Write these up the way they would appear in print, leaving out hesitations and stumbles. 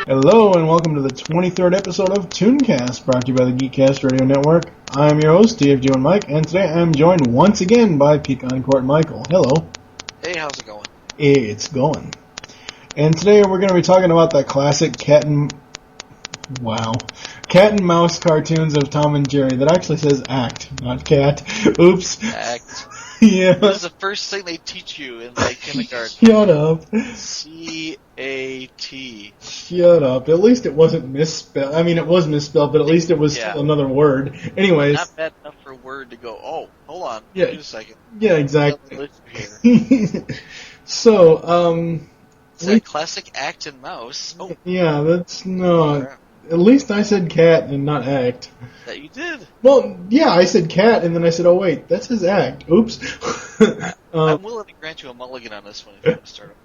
Hello and welcome to the 23rd episode of ToonCast, brought to you by the GeekCast Radio Network. I'm your host, DFG and Mike, and today I'm joined once again by Pecan Court Michael. Hello. Hey, how's it going? It's going. And today we're going to be talking about the classic cat and mouse cartoons of Tom and Jerry. That actually says act, not cat. Oops. Act. Yeah. This is the first thing they teach you in kindergarten. Shut up. C-A-T. Shut up. At least it wasn't misspelled. I mean, it was misspelled, but at least it was still another word. Anyways. Not bad enough for a word to go, oh, hold on. Yeah. Wait a second. Yeah, exactly. So, is that classic act and mouse? Oh. Yeah, that's no. At least I said cat and not act. That you did. Well, yeah, I said cat, and then I said, oh, wait, that says act. Oops. I'm willing to grant you a mulligan on this one if you want to start.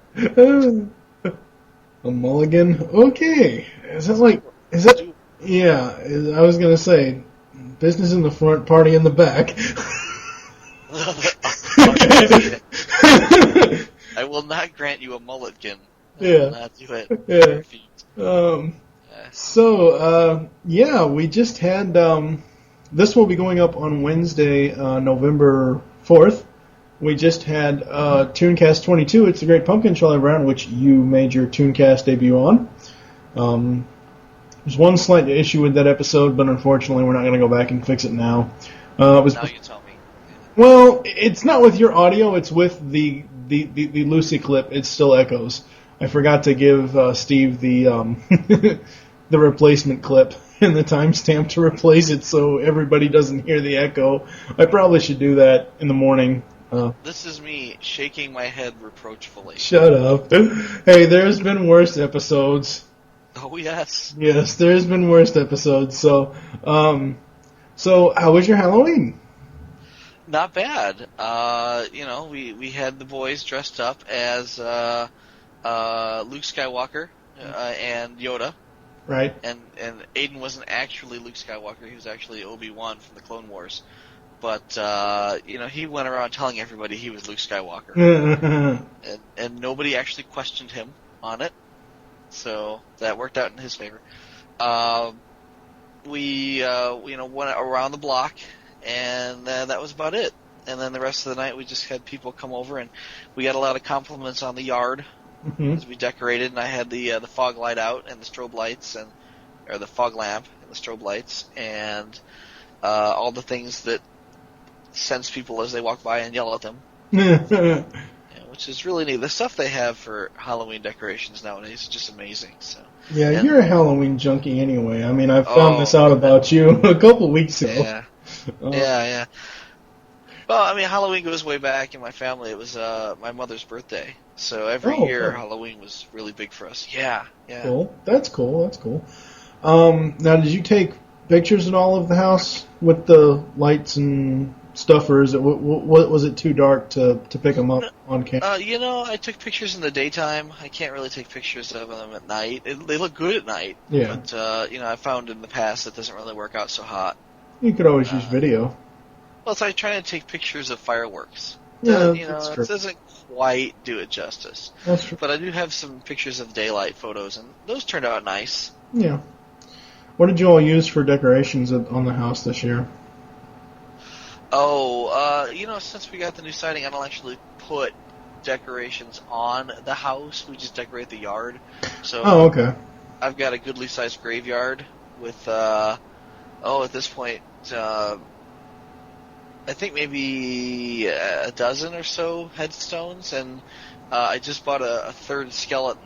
A mulligan? Okay. Is that, yeah, I was going to say, business in the front, party in the back. I will not grant you a mulligan. I Yeah. will not do it. Yeah. We just had, this will be going up on Wednesday, November 4th. We just had ToonCast 22, It's the Great Pumpkin, Charlie Brown, which you made your ToonCast debut on. There's one slight issue with that episode, but unfortunately we're not going to go back and fix it now. Now you tell me. Well, it's not with your audio, it's with the Lucy clip. It still echoes. I forgot to give Steve the the replacement clip and the timestamp to replace it so everybody doesn't hear the echo. I probably should do that in the morning. This is me shaking my head reproachfully. Shut up. Hey, there's been worse episodes. Oh, yes. Yes, there's been worse episodes. So how was your Halloween? Not bad. We had the boys dressed up as Luke Skywalker and Yoda. Right. And Aiden wasn't actually Luke Skywalker. He was actually Obi-Wan from the Clone Wars. But, he went around telling everybody he was Luke Skywalker. and nobody actually questioned him on it. So that worked out in his favor. We went around the block, and that was about it. And then the rest of the night we just had people come over, and we got a lot of compliments on the yard. Mm-hmm. As we decorated, and I had the fog light out and the strobe lights, or the fog lamp and the strobe lights, and all the things that sense people as they walk by and yell at them. Which is really neat. The stuff they have for Halloween decorations nowadays is just amazing. So yeah, you're a Halloween junkie anyway. I mean, I found this out about you a couple weeks ago. Yeah. Yeah. Well, I mean, Halloween goes way back in my family. It was my mother's birthday. So every year, Halloween was really big for us. Yeah. Cool. That's cool. Now, did you take pictures in all of the house with the lights and stuff, or was it too dark to pick them up on camera? I took pictures in the daytime. I can't really take pictures of them at night. They look good at night. Yeah. But, I found in the past it doesn't really work out so hot. You could always use video. Well, it's like trying to take pictures of fireworks. Yeah, that's true. It doesn't quite do it justice. That's true. But I do have some pictures of daylight photos, and those turned out nice. Yeah. What did you all use for decorations on the house this year? Oh, since we got the new siding, I don't actually put decorations on the house. We just decorate the yard. So. Oh, okay. I've got a goodly sized graveyard with, at this point, I think maybe a dozen or so headstones, and I just bought a third skeleton.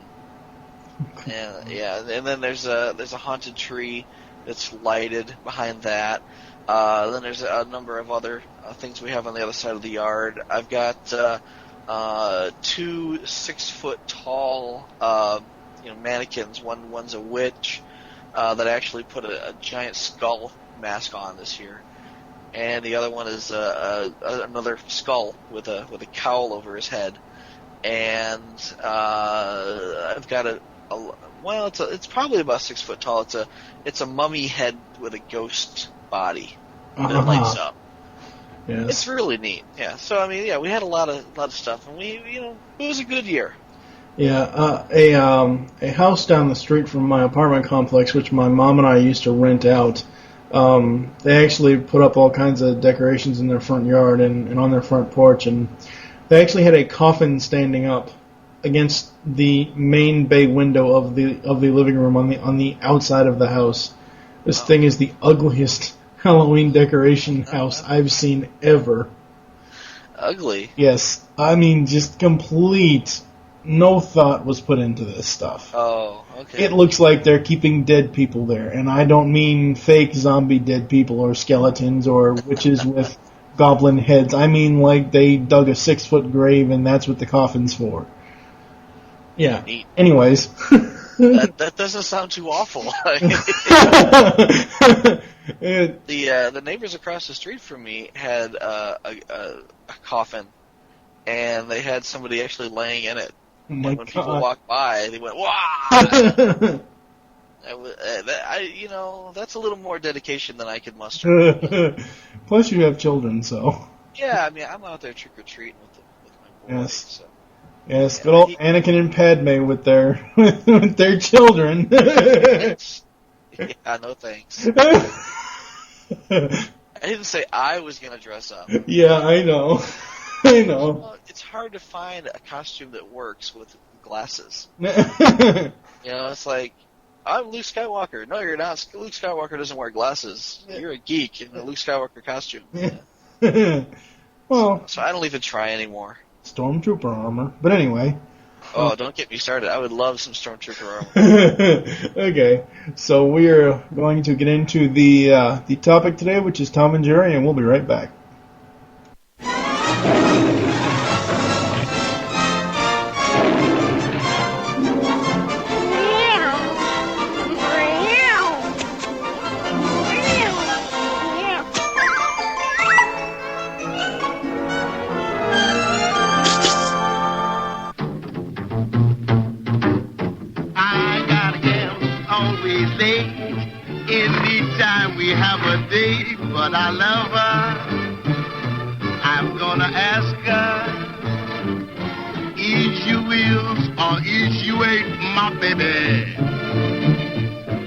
And then there's a haunted tree that's lighted behind that. Then there's a number of other things we have on the other side of the yard. I've got 2 6-foot tall mannequins. One's a witch that I actually put a giant skull mask on this year. And the other one is another skull with a cowl over his head, and I've got it's probably about 6 foot tall. It's a mummy head with a ghost body that lights up. Yes. It's really neat. Yeah. So I mean, we had a lot of stuff, and we it was a good year. Yeah, a house down the street from my apartment complex, which my mom and I used to rent out. They actually put up all kinds of decorations in their front yard and on their front porch, and they actually had a coffin standing up against the main bay window of the living room on the outside of the house. This thing is the ugliest Halloween decoration house I've seen ever. Ugly? Yes, I mean just complete. No thought was put into this stuff. Oh, okay. It looks like they're keeping dead people there, and I don't mean fake zombie dead people or skeletons or witches with goblin heads. I mean like they dug a 6-foot grave and that's what the coffin's for. Yeah. Neat. Anyways. that doesn't sound too awful. The neighbors across the street from me had a coffin, and they had somebody actually laying in it. Oh and when people walked by, they went, "Wow!" That's a little more dedication than I could muster. Plus, you have children, so. Yeah, I mean, I'm out there trick or treating with my boys. Yes. So. Yes, good old Anakin and Padme with their children. Yeah, no thanks. I didn't say I was going to dress up. Yeah, I know. I know. Well, it's hard to find a costume that works with glasses. It's like, I'm Luke Skywalker. No, you're not. Luke Skywalker doesn't wear glasses. You're a geek in a Luke Skywalker costume. Yeah. Well, so I don't even try anymore. Stormtrooper armor. But anyway. Oh, don't get me started. I would love some Stormtrooper armor. Okay, so we are going to get into the topic today, which is Tom and Jerry, and we'll be right back. Anytime we have a date, but I love her, I'm gonna ask her, is you is or is you ain't my baby?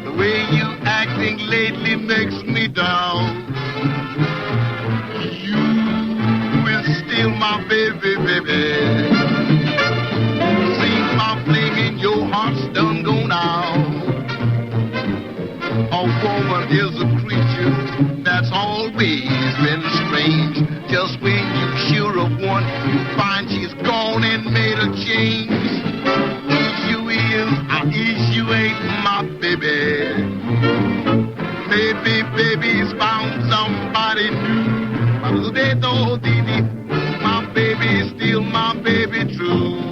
The way you acting lately makes me down. You is still my baby, baby. See my fling in your heart's done gone out. A woman is a creature that's always been strange. Just when you're sure of one, you find she's gone and made a change. Is you is, or is you ain't my baby? Maybe baby's found somebody new. But they don't my baby's still my baby true.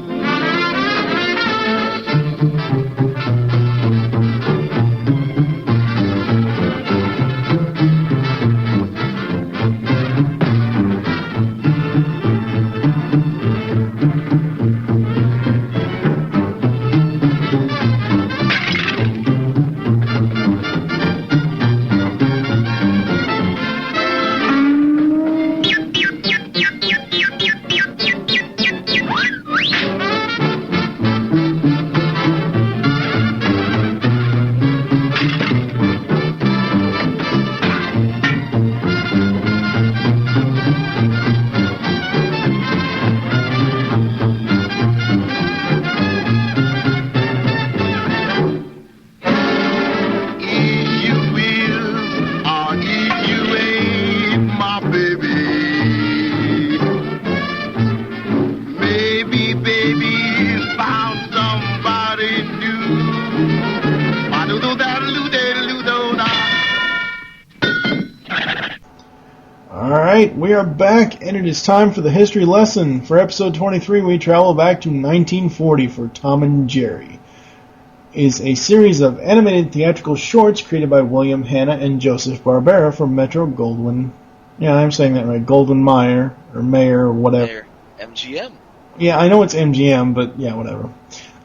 We are back, and it is time for the history lesson. For episode 23, we travel back to 1940 for Tom and Jerry. It is a series of animated theatrical shorts created by William Hanna and Joseph Barbera for Metro-Goldwyn. Yeah, I'm saying that right. Goldwyn-Mayer, or Mayer, or whatever. MGM. Yeah, I know it's MGM, but yeah, whatever.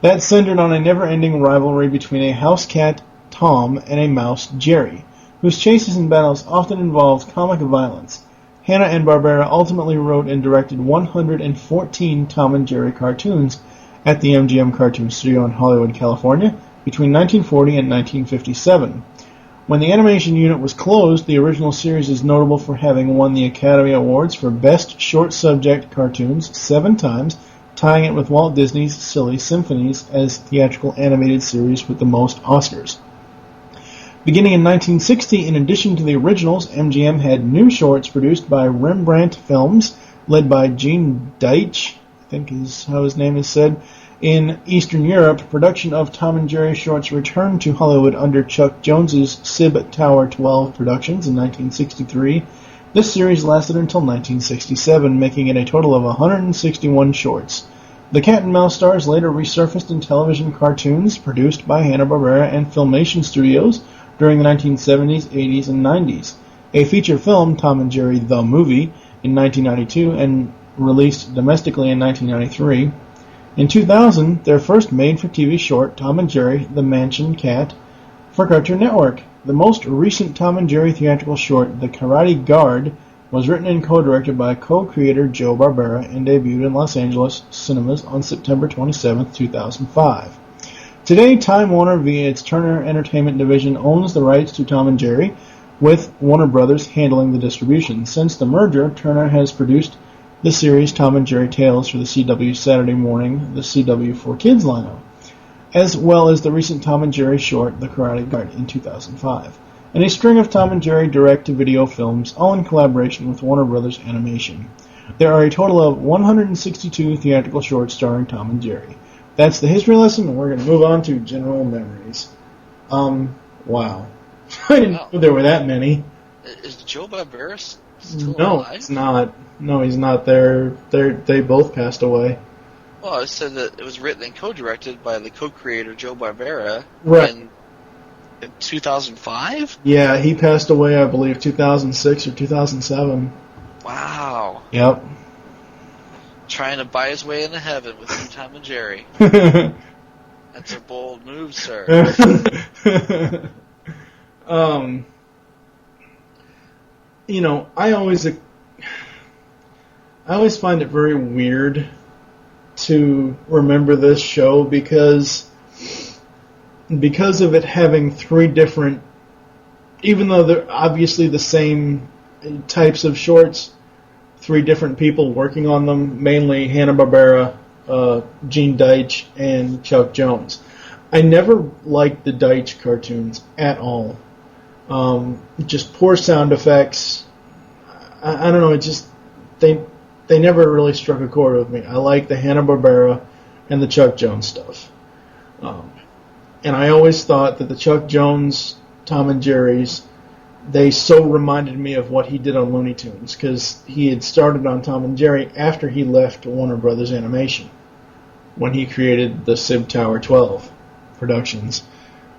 That centered on a never-ending rivalry between a house cat, Tom, and a mouse, Jerry, whose chases and battles often involved comic violence. Hanna and Barbera ultimately wrote and directed 114 Tom and Jerry cartoons, at the MGM Cartoon Studio in Hollywood, California, between 1940 and 1957. When the animation unit was closed, the original series is notable for having won the Academy Awards for Best Short Subject Cartoons 7 times, tying it with Walt Disney's Silly Symphonies as theatrical animated series with the most Oscars. Beginning in 1960, in addition to the originals, MGM had new shorts produced by Rembrandt Films, led by Gene Deitch, I think is how his name is said. In Eastern Europe, production of Tom and Jerry shorts returned to Hollywood under Chuck Jones's Sib Tower 12 Productions in 1963. This series lasted until 1967, making it a total of 161 shorts. The Cat and Mouse stars later resurfaced in television cartoons produced by Hanna-Barbera and Filmation Studios during the 1970s, 80s, and 90s. A feature film, Tom and Jerry the Movie, in 1992 and released domestically in 1993. In 2000, their first made-for-TV short, Tom and Jerry, The Mansion Cat, for Cartoon Network. The most recent Tom and Jerry theatrical short, The Karate Guard, was written and co-directed by co-creator Joe Barbera and debuted in Los Angeles cinemas on September 27, 2005. Today, Time Warner, via its Turner Entertainment division, owns the rights to Tom and Jerry, with Warner Brothers handling the distribution. Since the merger, Turner has produced the series Tom and Jerry Tales for the CW Saturday Morning, the CW4Kids lineup, as well as the recent Tom and Jerry short, The Karate Guard, in 2005, and a string of Tom and Jerry direct-to-video films, all in collaboration with Warner Brothers Animation. There are a total of 162 theatrical shorts starring Tom and Jerry. That's the history lesson, and we're going to move on to general memories. Wow. I didn't know there were that many. Is Joe Barbera still No, alive? it's not. No, he's not there. They both passed away. Well, it said that it was written and co-directed by the co-creator Joe Barbera Right. in 2005? Yeah, he passed away, I believe, 2006 or 2007. Wow. Yep. Trying to buy his way into heaven with you, Tom and Jerry. That's a bold move, sir. You know, I always find it very weird to remember this show because of it having 3 different, even though they're obviously the same types of shorts, 3 different people working on them, mainly Hanna-Barbera, Gene Deitch, and Chuck Jones. I never liked the Deitch cartoons at all. Just poor sound effects. I don't know, it just, they never really struck a chord with me. I like the Hanna-Barbera and the Chuck Jones stuff. And I always thought that the Chuck Jones, Tom and Jerry's, they so reminded me of what he did on Looney Tunes, because he had started on Tom and Jerry after he left Warner Brothers Animation, when he created the Sib Tower 12 Productions.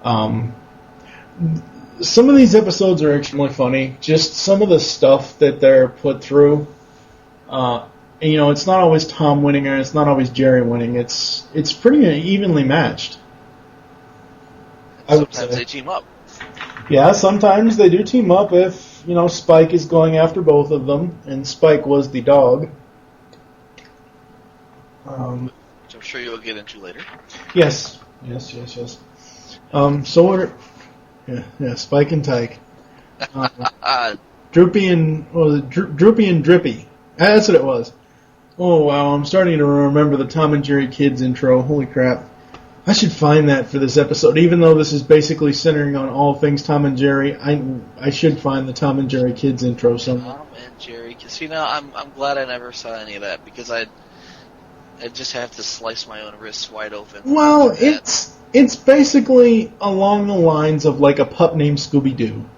Some of these episodes are extremely funny. Just some of the stuff that they're put through. And, you know, it's not always Tom winning and it's not always Jerry winning. It's pretty evenly matched. Sometimes they team up. Yeah, sometimes they do team up if, you know, Spike is going after both of them, and Spike was the dog. Which I'm sure you'll get into later. Yes. So we're... Yeah, Spike and Tyke. Droopy and... What was it? Droopy and Drippy. That's what it was. Oh, wow, I'm starting to remember the Tom and Jerry Kids intro. Holy crap. I should find that for this episode. Even though this is basically centering on all things Tom and Jerry, I should find the Tom and Jerry Kids intro somewhere. Tom and Jerry. See, now I'm glad I never saw any of that, because I'd just have to slice my own wrists wide open. Well, it's basically along the lines of like a pup named Scooby-Doo.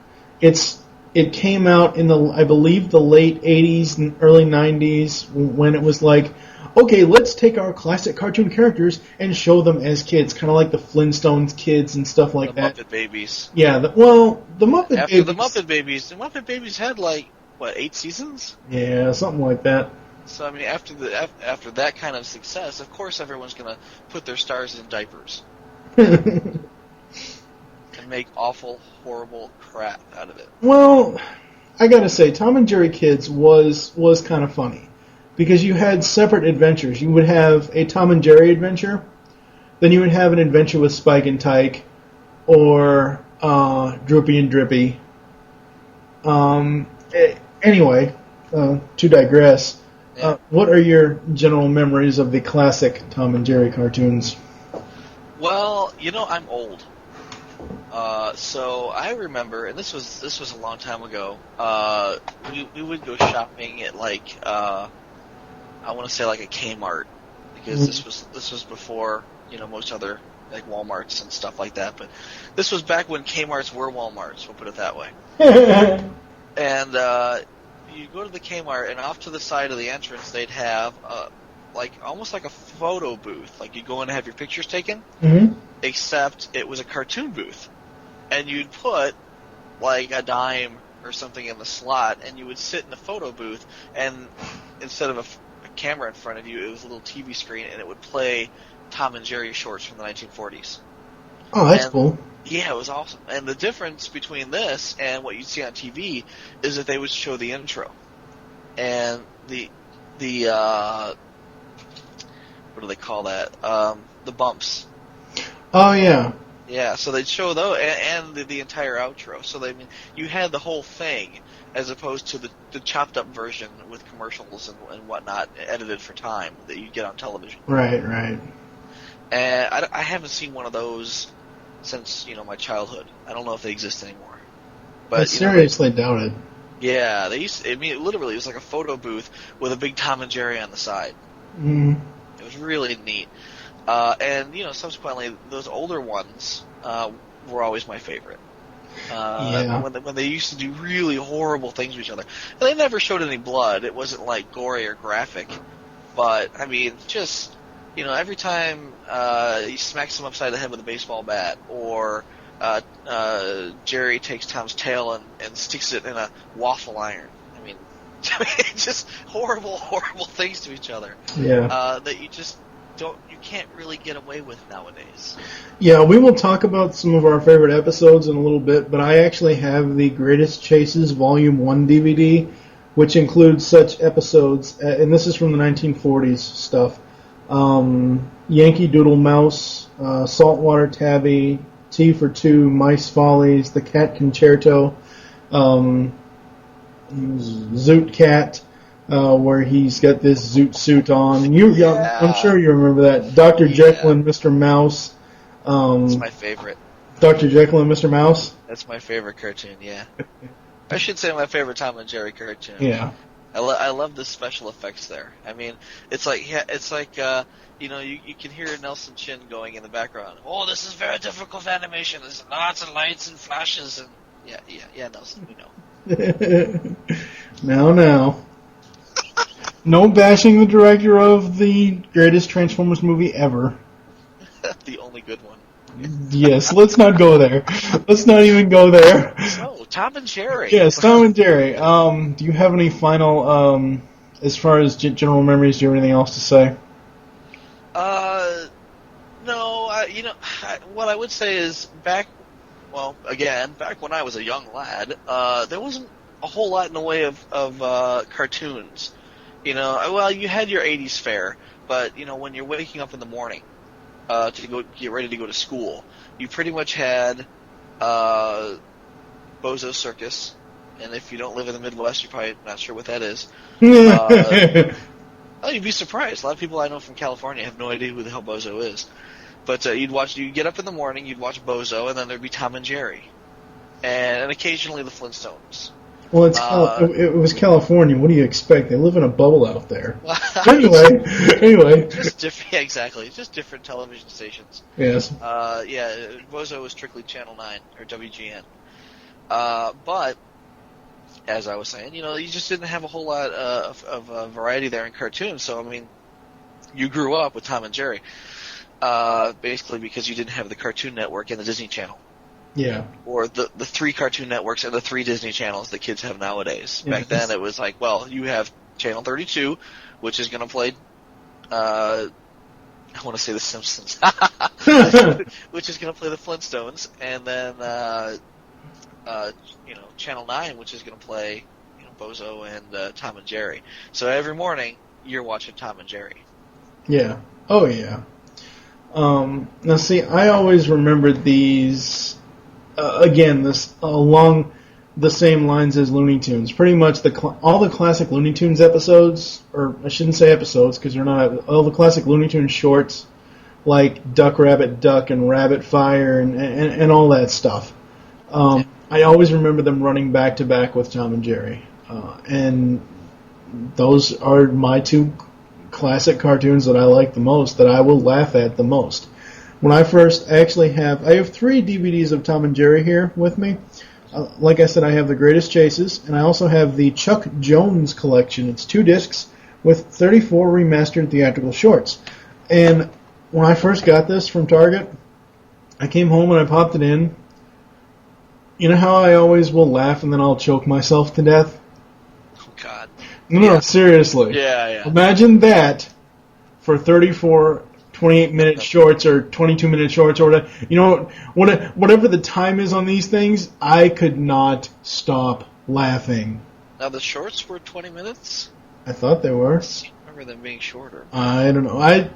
It came out in I believe the late 80s and early 90s, when it was like, okay, let's take our classic cartoon characters and show them as kids, kind of like the Flintstones kids and stuff like that. The Muppet Babies. Yeah, the Muppet Babies. After the Muppet Babies had 8 seasons? Yeah, something like that. So I mean, after that kind of success, of course everyone's gonna put their stars in diapers and make awful, horrible crap out of it. Well, I gotta say, Tom and Jerry Kids was kind of funny. because you had separate adventures. You would have a Tom and Jerry adventure, then you would have an adventure with Spike and Tyke, or Droopy and Drippy. Anyway, to digress, what are your general memories of the classic Tom and Jerry cartoons? Well, I'm old. So I remember, and this was a long time ago. We would go shopping at I want to say like a Kmart, because this was before most other like Walmarts and stuff like that. But this was back when Kmarts were Walmarts. We'll put it that way. And you go to the Kmart, and off to the side of the entrance, they'd have almost like a photo booth. Like you go in and have your pictures taken, except it was a cartoon booth. And you'd put like a dime or something in the slot, and you would sit in the photo booth, and instead of a camera in front of you, it was a little TV screen, and it would play Tom and Jerry shorts from the 1940s. Oh, that's cool. Yeah, it was awesome. And the difference between this and what you'd see on TV is that they would show the intro. And the what do they call that? The bumps. Oh, yeah. Yeah, so they'd show those and the entire outro. So you had the whole thing, as opposed to the chopped up version with commercials and whatnot edited for time that you get on television. Right, right. And I haven't seen one of those since my childhood. I don't know if they exist anymore. But I seriously doubt it. Yeah, they used. Literally, it was like a photo booth with a big Tom and Jerry on the side. Mm. It was really neat. And subsequently, those older ones were always my favorite. When they used to do really horrible things to each other, and they never showed any blood. It wasn't like gory or graphic, but just every time he smacks him upside the head with a baseball bat, or Jerry takes Tom's tail and sticks it in a waffle iron. Just horrible things to each other. Yeah. That you can't really get away with nowadays. Yeah, we will talk about some of our favorite episodes in a little bit, but I actually have the Greatest Chases Volume 1 DVD, which includes such episodes, and this is from the 1940s stuff. Yankee Doodle Mouse, Saltwater Tabby, T for Two, Mice Follies, The Cat Concerto, Zoot Cat, where he's got this Zoot suit on. I'm sure you remember that. Dr. Jekyll and Mr. Mouse. That's my favorite. Dr. Jekyll and Mr. Mouse? That's my favorite cartoon, yeah. I should say my favorite Tom and Jerry cartoon. Yeah. I love the special effects there. It's like you can hear Nelson Chin going in the background. Oh, this is very difficult animation. There's lots of lights and flashes and yeah, Nelson, we know. Now. No bashing the director of the greatest Transformers movie ever. The only good one. Yes, let's not go there. Let's not even go there. Oh, Tom and Jerry. Yes, Tom and Jerry. Do you have any final, as far as general memories, do you have anything else to say? No, what I would say is back when I was a young lad, there wasn't a whole lot in the way of cartoons. You had your 80s fare, but, when you're waking up in the morning to go get ready to go to school, you pretty much had Bozo Circus, and if you don't live in the Midwest, you're probably not sure what that is. You'd be surprised. A lot of people I know from California have no idea who the hell Bozo is. But you'd get up in the morning, you'd watch Bozo, and then there'd be Tom and Jerry. And occasionally the Flintstones. Well, it was California. What do you expect? They live in a bubble out there. Anyway. Just different, exactly. Just different television stations. Yes. Bozo was strictly Channel 9, or WGN. But, as I was saying, you just didn't have a whole lot of variety there in cartoons. So, you grew up with Tom and Jerry. Basically because you didn't have the Cartoon Network and the Disney Channel. Yeah. Or the 3 Cartoon Networks and the 3 Disney channels that kids have nowadays. Back then it was like, well, you have Channel 32, which is going to play, I want to say The Simpsons, which is going to play the Flintstones, and then, Channel 9, which is going to play, Bozo and Tom and Jerry. So every morning, you're watching Tom and Jerry. Yeah. Oh, yeah. Now, see, I always remembered these, again, this along the same lines as Looney Tunes. Pretty much all the classic Looney Tunes episodes, or I shouldn't say episodes because they're not, all the classic Looney Tunes shorts, like Duck, Rabbit, Duck, and Rabbit Fire, and all that stuff. I always remember them running back to back with Tom and Jerry. And those are my two classic cartoons that I like the most, that I will laugh at the most. When I first actually I have 3 DVDs of Tom and Jerry here with me. Like I said, I have The Greatest Chases, and I also have the Chuck Jones collection. It's 2 discs with 34 remastered theatrical shorts. And when I first got this from Target, I came home and I popped it in. You know how I always will laugh and then I'll choke myself to death? Oh, God. No, seriously. Yeah. Imagine that for 34 28-minute shorts or 22-minute shorts or whatever. You know, whatever the time is on these things, I could not stop laughing. Now, the shorts were 20 minutes? I thought they were. I remember them being shorter. I don't know. I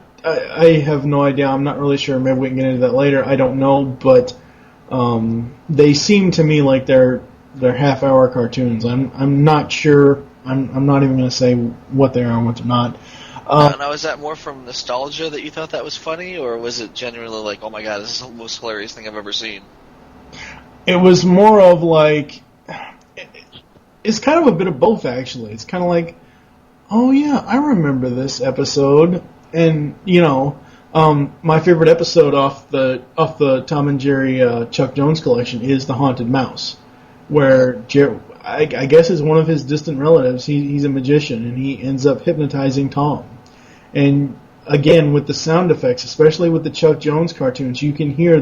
have no idea. I'm not really sure. Maybe we can get into that later. I don't know, but they seem to me like they're half-hour cartoons. I'm not sure. I'm not even going to say what they are and what they're not. Now, is that more from nostalgia that you thought that was funny, or was it genuinely like, oh my God, this is the most hilarious thing I've ever seen? It was more of like, it's kind of a bit of both, actually. It's kind of like, oh yeah, I remember this episode, and you know, my favorite episode off the Tom and Jerry Chuck Jones collection is The Haunted Mouse, where I guess is one of his distant relatives. He's a magician, and he ends up hypnotizing Tom. And again, with the sound effects, especially with the Chuck Jones cartoons, you can hear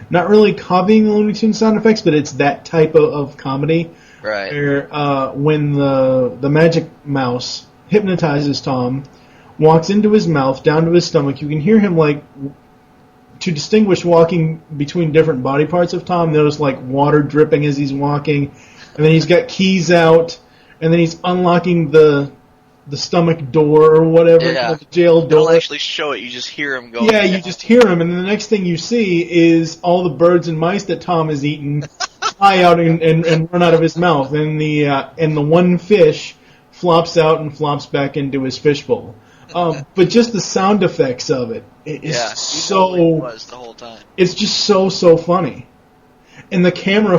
not really copying the Looney Tunes sound effects, but it's that type of comedy. Right. Where when the magic mouse hypnotizes Tom, walks into his mouth, down to his stomach, you can hear him to distinguish walking between different body parts of Tom, there's water dripping as he's walking, and then he's got keys out, and then he's unlocking the stomach door or whatever, the jail door. Don't actually show it, you just hear him go. Yeah, you just hear him, and then the next thing you see is all the birds and mice that Tom has eaten fly out and run out of his mouth, and the one fish flops out and flops back into his fishbowl. But just the sound effects of it is totally was the whole time. It's just so funny, and the camera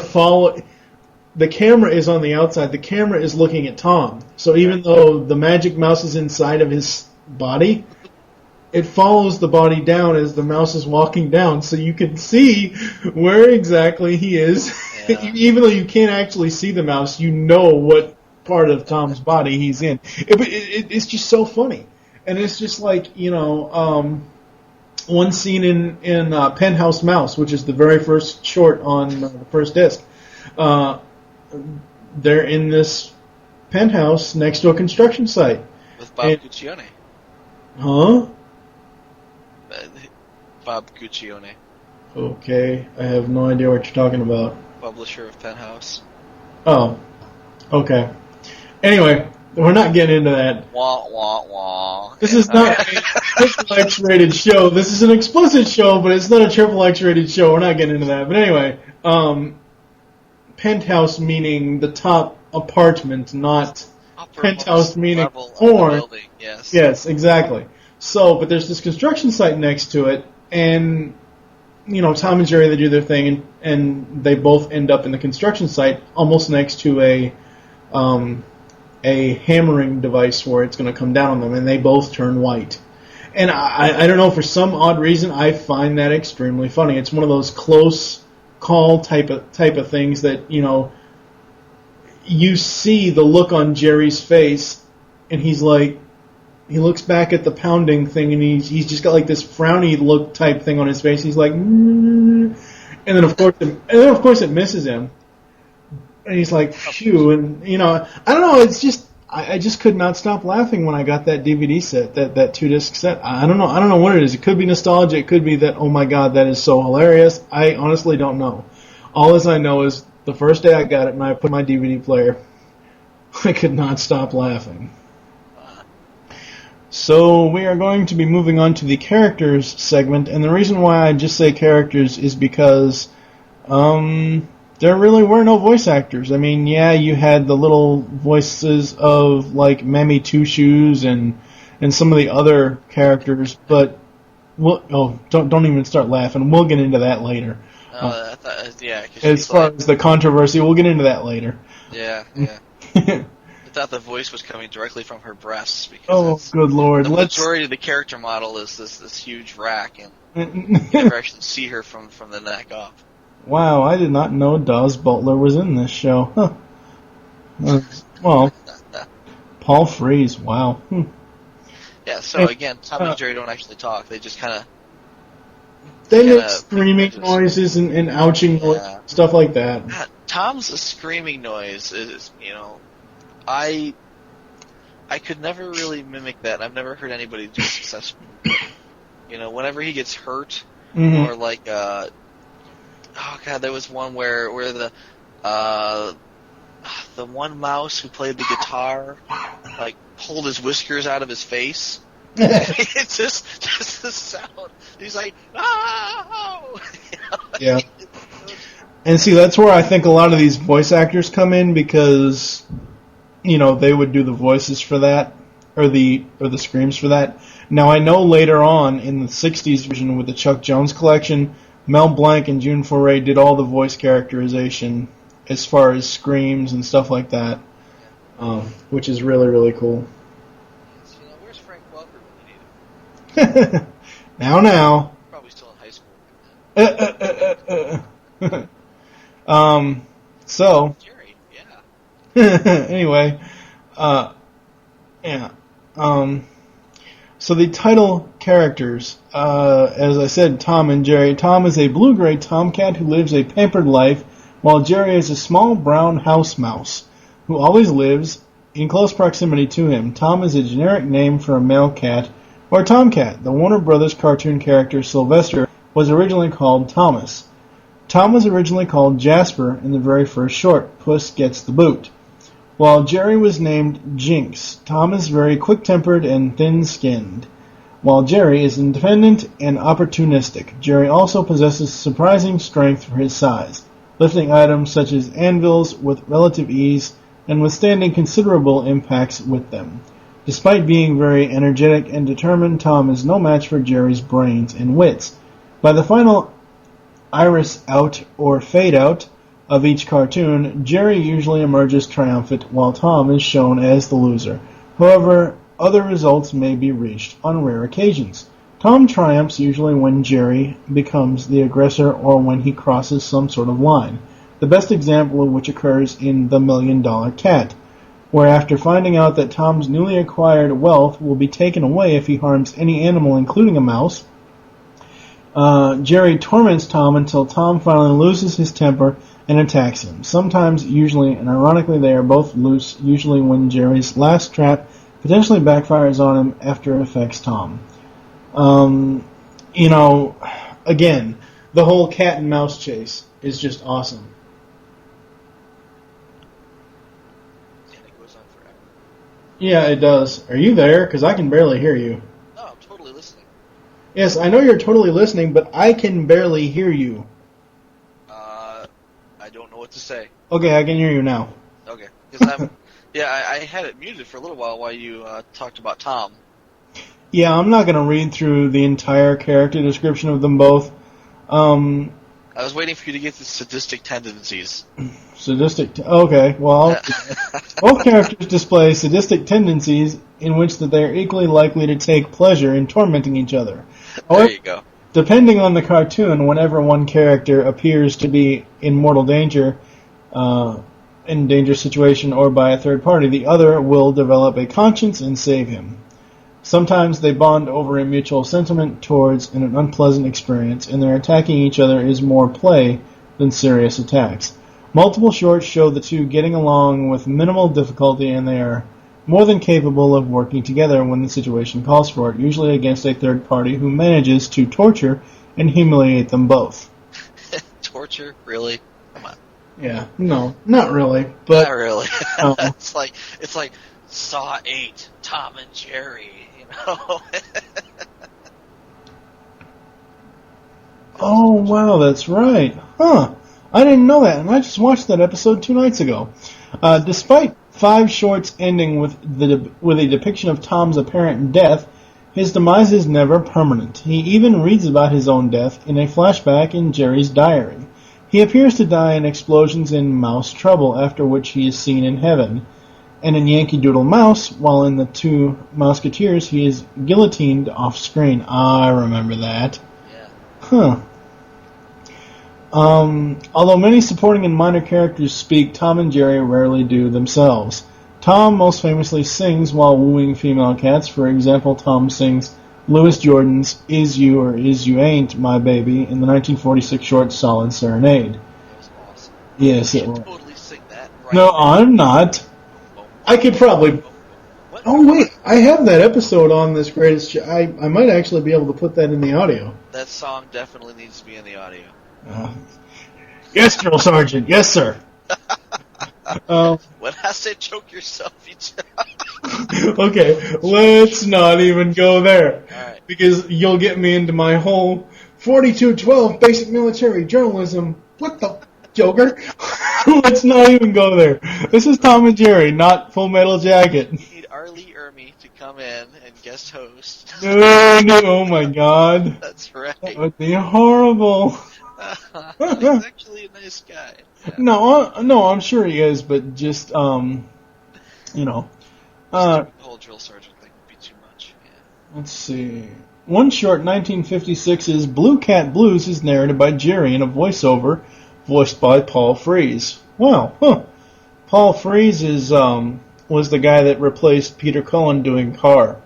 is on the outside. The camera is looking at Tom. So even though the magic mouse is inside of his body, it follows the body down as the mouse is walking down, so you can see where exactly he is. Yeah. Even though you can't actually see the mouse, you know what part of Tom's body he's in. It's just so funny. And it's just like, one scene in Penthouse Mouse, which is the very first short on the first disc. They're in this penthouse next to a construction site. With Bob Guccione. Huh? Bob Guccione. Okay, I have no idea what you're talking about. Publisher of Penthouse. Oh, okay. Anyway, we're not getting into that. Wah, wah, wah. This is not a triple X rated show. This is an explicit show, but it's not a triple X rated show. We're not getting into that. But anyway, penthouse meaning the top apartment, not penthouse meaning porn. Yes, exactly. So, but there's this construction site next to it, and Tom and Jerry, they do their thing, and they both end up in the construction site, almost next to a hammering device where it's going to come down on them, and they both turn white. And I don't know, for some odd reason, I find that extremely funny. It's one of those close call type of things that, you see the look on Jerry's face, and he looks back at the pounding thing, and he's just got this frowny look type thing on his face. He's like, and then of course it misses him. And he's like, phew, and I don't know. It's just I just could not stop laughing when I got that DVD set, that 2-disc set. I don't know what it is. It could be nostalgia. It could be that, oh my God, that is so hilarious. I honestly don't know. All as I know is the first day I got it and I put my DVD player, I could not stop laughing. So we are going to be moving on to the characters segment, and the reason why I just say characters is because there really were no voice actors. I mean, yeah, you had the little voices of like Mammy Two Shoes and some of the other characters, but don't even start laughing. We'll get into that later. I thought, yeah. As far as the controversy, we'll get into that later. Yeah. I thought the voice was coming directly from her breasts because good lord! The majority of the character model is this huge rack, and you never actually see her from the neck up. Wow, I did not know Dawes Butler was in this show. Huh. Well, Paul Frees. Wow. Yeah. So again, Tom and Jerry don't actually talk; they just kind of. They make screaming noises and ouching noises, stuff like that. God, Tom's screaming noise is, I could never really mimic that. I've never heard anybody do it successfully. Whenever he gets hurt, or like, oh god, there was one where the one mouse who played the guitar, like, pulled his whiskers out of his face. It's just the sound. He's like, oh! Yeah. And see, that's where I think a lot of these voice actors come in because, they would do the voices for that, or the screams for that. Now, I know later on in the 60s version with the Chuck Jones collection, Mel Blanc and June Foray did all the voice characterization as far as screams and stuff like that, which is really, really cool. Where's Frank Welker when you need him? Now. Probably still in high school. So. Jerry, yeah. Anyway, yeah. So the title characters, as I said, Tom and Jerry. Tom is a blue-gray tomcat who lives a pampered life, while Jerry is a small brown house mouse who always lives in close proximity to him. Tom is a generic name for a male cat, or tomcat. The Warner Brothers cartoon character Sylvester was originally called Thomas. Tom was originally called Jasper in the very first short, Puss Gets the Boot. While Jerry was named Jinx, Tom is very quick-tempered and thin-skinned. While Jerry is independent and opportunistic, Jerry also possesses surprising strength for his size, lifting items such as anvils with relative ease and withstanding considerable impacts with them. Despite being very energetic and determined, Tom is no match for Jerry's brains and wits. By the final iris out or fade out of each cartoon, Jerry usually emerges triumphant while Tom is shown as the loser. However, other results may be reached on rare occasions. Tom triumphs usually when Jerry becomes the aggressor or when he crosses some sort of line, the best example of which occurs in The $1 Million Cat, where after finding out that Tom's newly acquired wealth will be taken away if he harms any animal, including a mouse, Jerry torments Tom until Tom finally loses his temper and attacks him. Sometimes, usually, and ironically they are both loose, usually when Jerry's last trap potentially backfires on him after it affects Tom. Again, the whole cat and mouse chase is just awesome. It goes on forever. Yeah, it does. Are you there? Because I can barely hear you. No, I'm totally listening. Yes, I know you're totally listening, but I can barely hear you. I don't know what to say. Okay, I can hear you now. Okay, because I had it muted for a little while you talked about Tom. Yeah, I'm not going to read through the entire character description of them both. I was waiting for you to get the sadistic tendencies. Okay, well, both characters display sadistic tendencies in which that they are equally likely to take pleasure in tormenting each other. However, there you go. Depending on the cartoon, whenever one character appears to be in mortal danger, in dangerous situation, or by a third party, the other will develop a conscience and save him. Sometimes they bond over a mutual sentiment towards an unpleasant experience, and their attacking each other is more play than serious attacks. Multiple shorts show the two getting along with minimal difficulty, and they are more than capable of working together when the situation calls for it, usually against a third party who manages to torture and humiliate them both. Torture? Really? Come on. Yeah, no, not really. But not really. No. It's like Saw 8, Tom and Jerry. Oh, wow, that's right. Huh. I didn't know that, and I just watched that episode 2 nights ago. Despite 5 shorts ending with a depiction of Tom's apparent death, his demise is never permanent. He even reads about his own death in a flashback in Jerry's diary. He appears to die in explosions in Mouse Trouble, after which he is seen in heaven. And in Yankee Doodle Mouse, while in The Two Musketeers, he is guillotined off-screen. I remember that. Yeah. Huh. Although many supporting and minor characters speak, Tom and Jerry rarely do themselves. Tom most famously sings while wooing female cats. For example, Tom sings Louis Jordan's Is You or Is You Ain't My Baby in the 1946 short Solid Serenade. That was awesome. Yes, You it should was. totally sing that right No, now. I'm not. I could probably... What? Oh, wait, I have that episode on this greatest... I might actually be able to put that in the audio. That song definitely needs to be in the audio. Yes, Drill Sergeant. Yes, sir. When I say choke yourself, you Okay, let's not even go there. Alright. Because you'll get me into my whole 4212 basic military journalism. What the Joker? Let's not even go there. This is Tom and Jerry, not Full Metal Jacket. We need Arlie Ermy to come in and guest host. No, oh my god. That's right. That would be horrible. He's actually a nice guy. Yeah. No, I'm sure he is, but just, The whole drill sergeant thing would be too much. Yeah. Let's see. One short, 1956's Blue Cat Blues is narrated by Jerry in a voiceover voiced by Paul Frees. Wow, huh. Paul Frees was the guy that replaced Peter Cullen doing Carr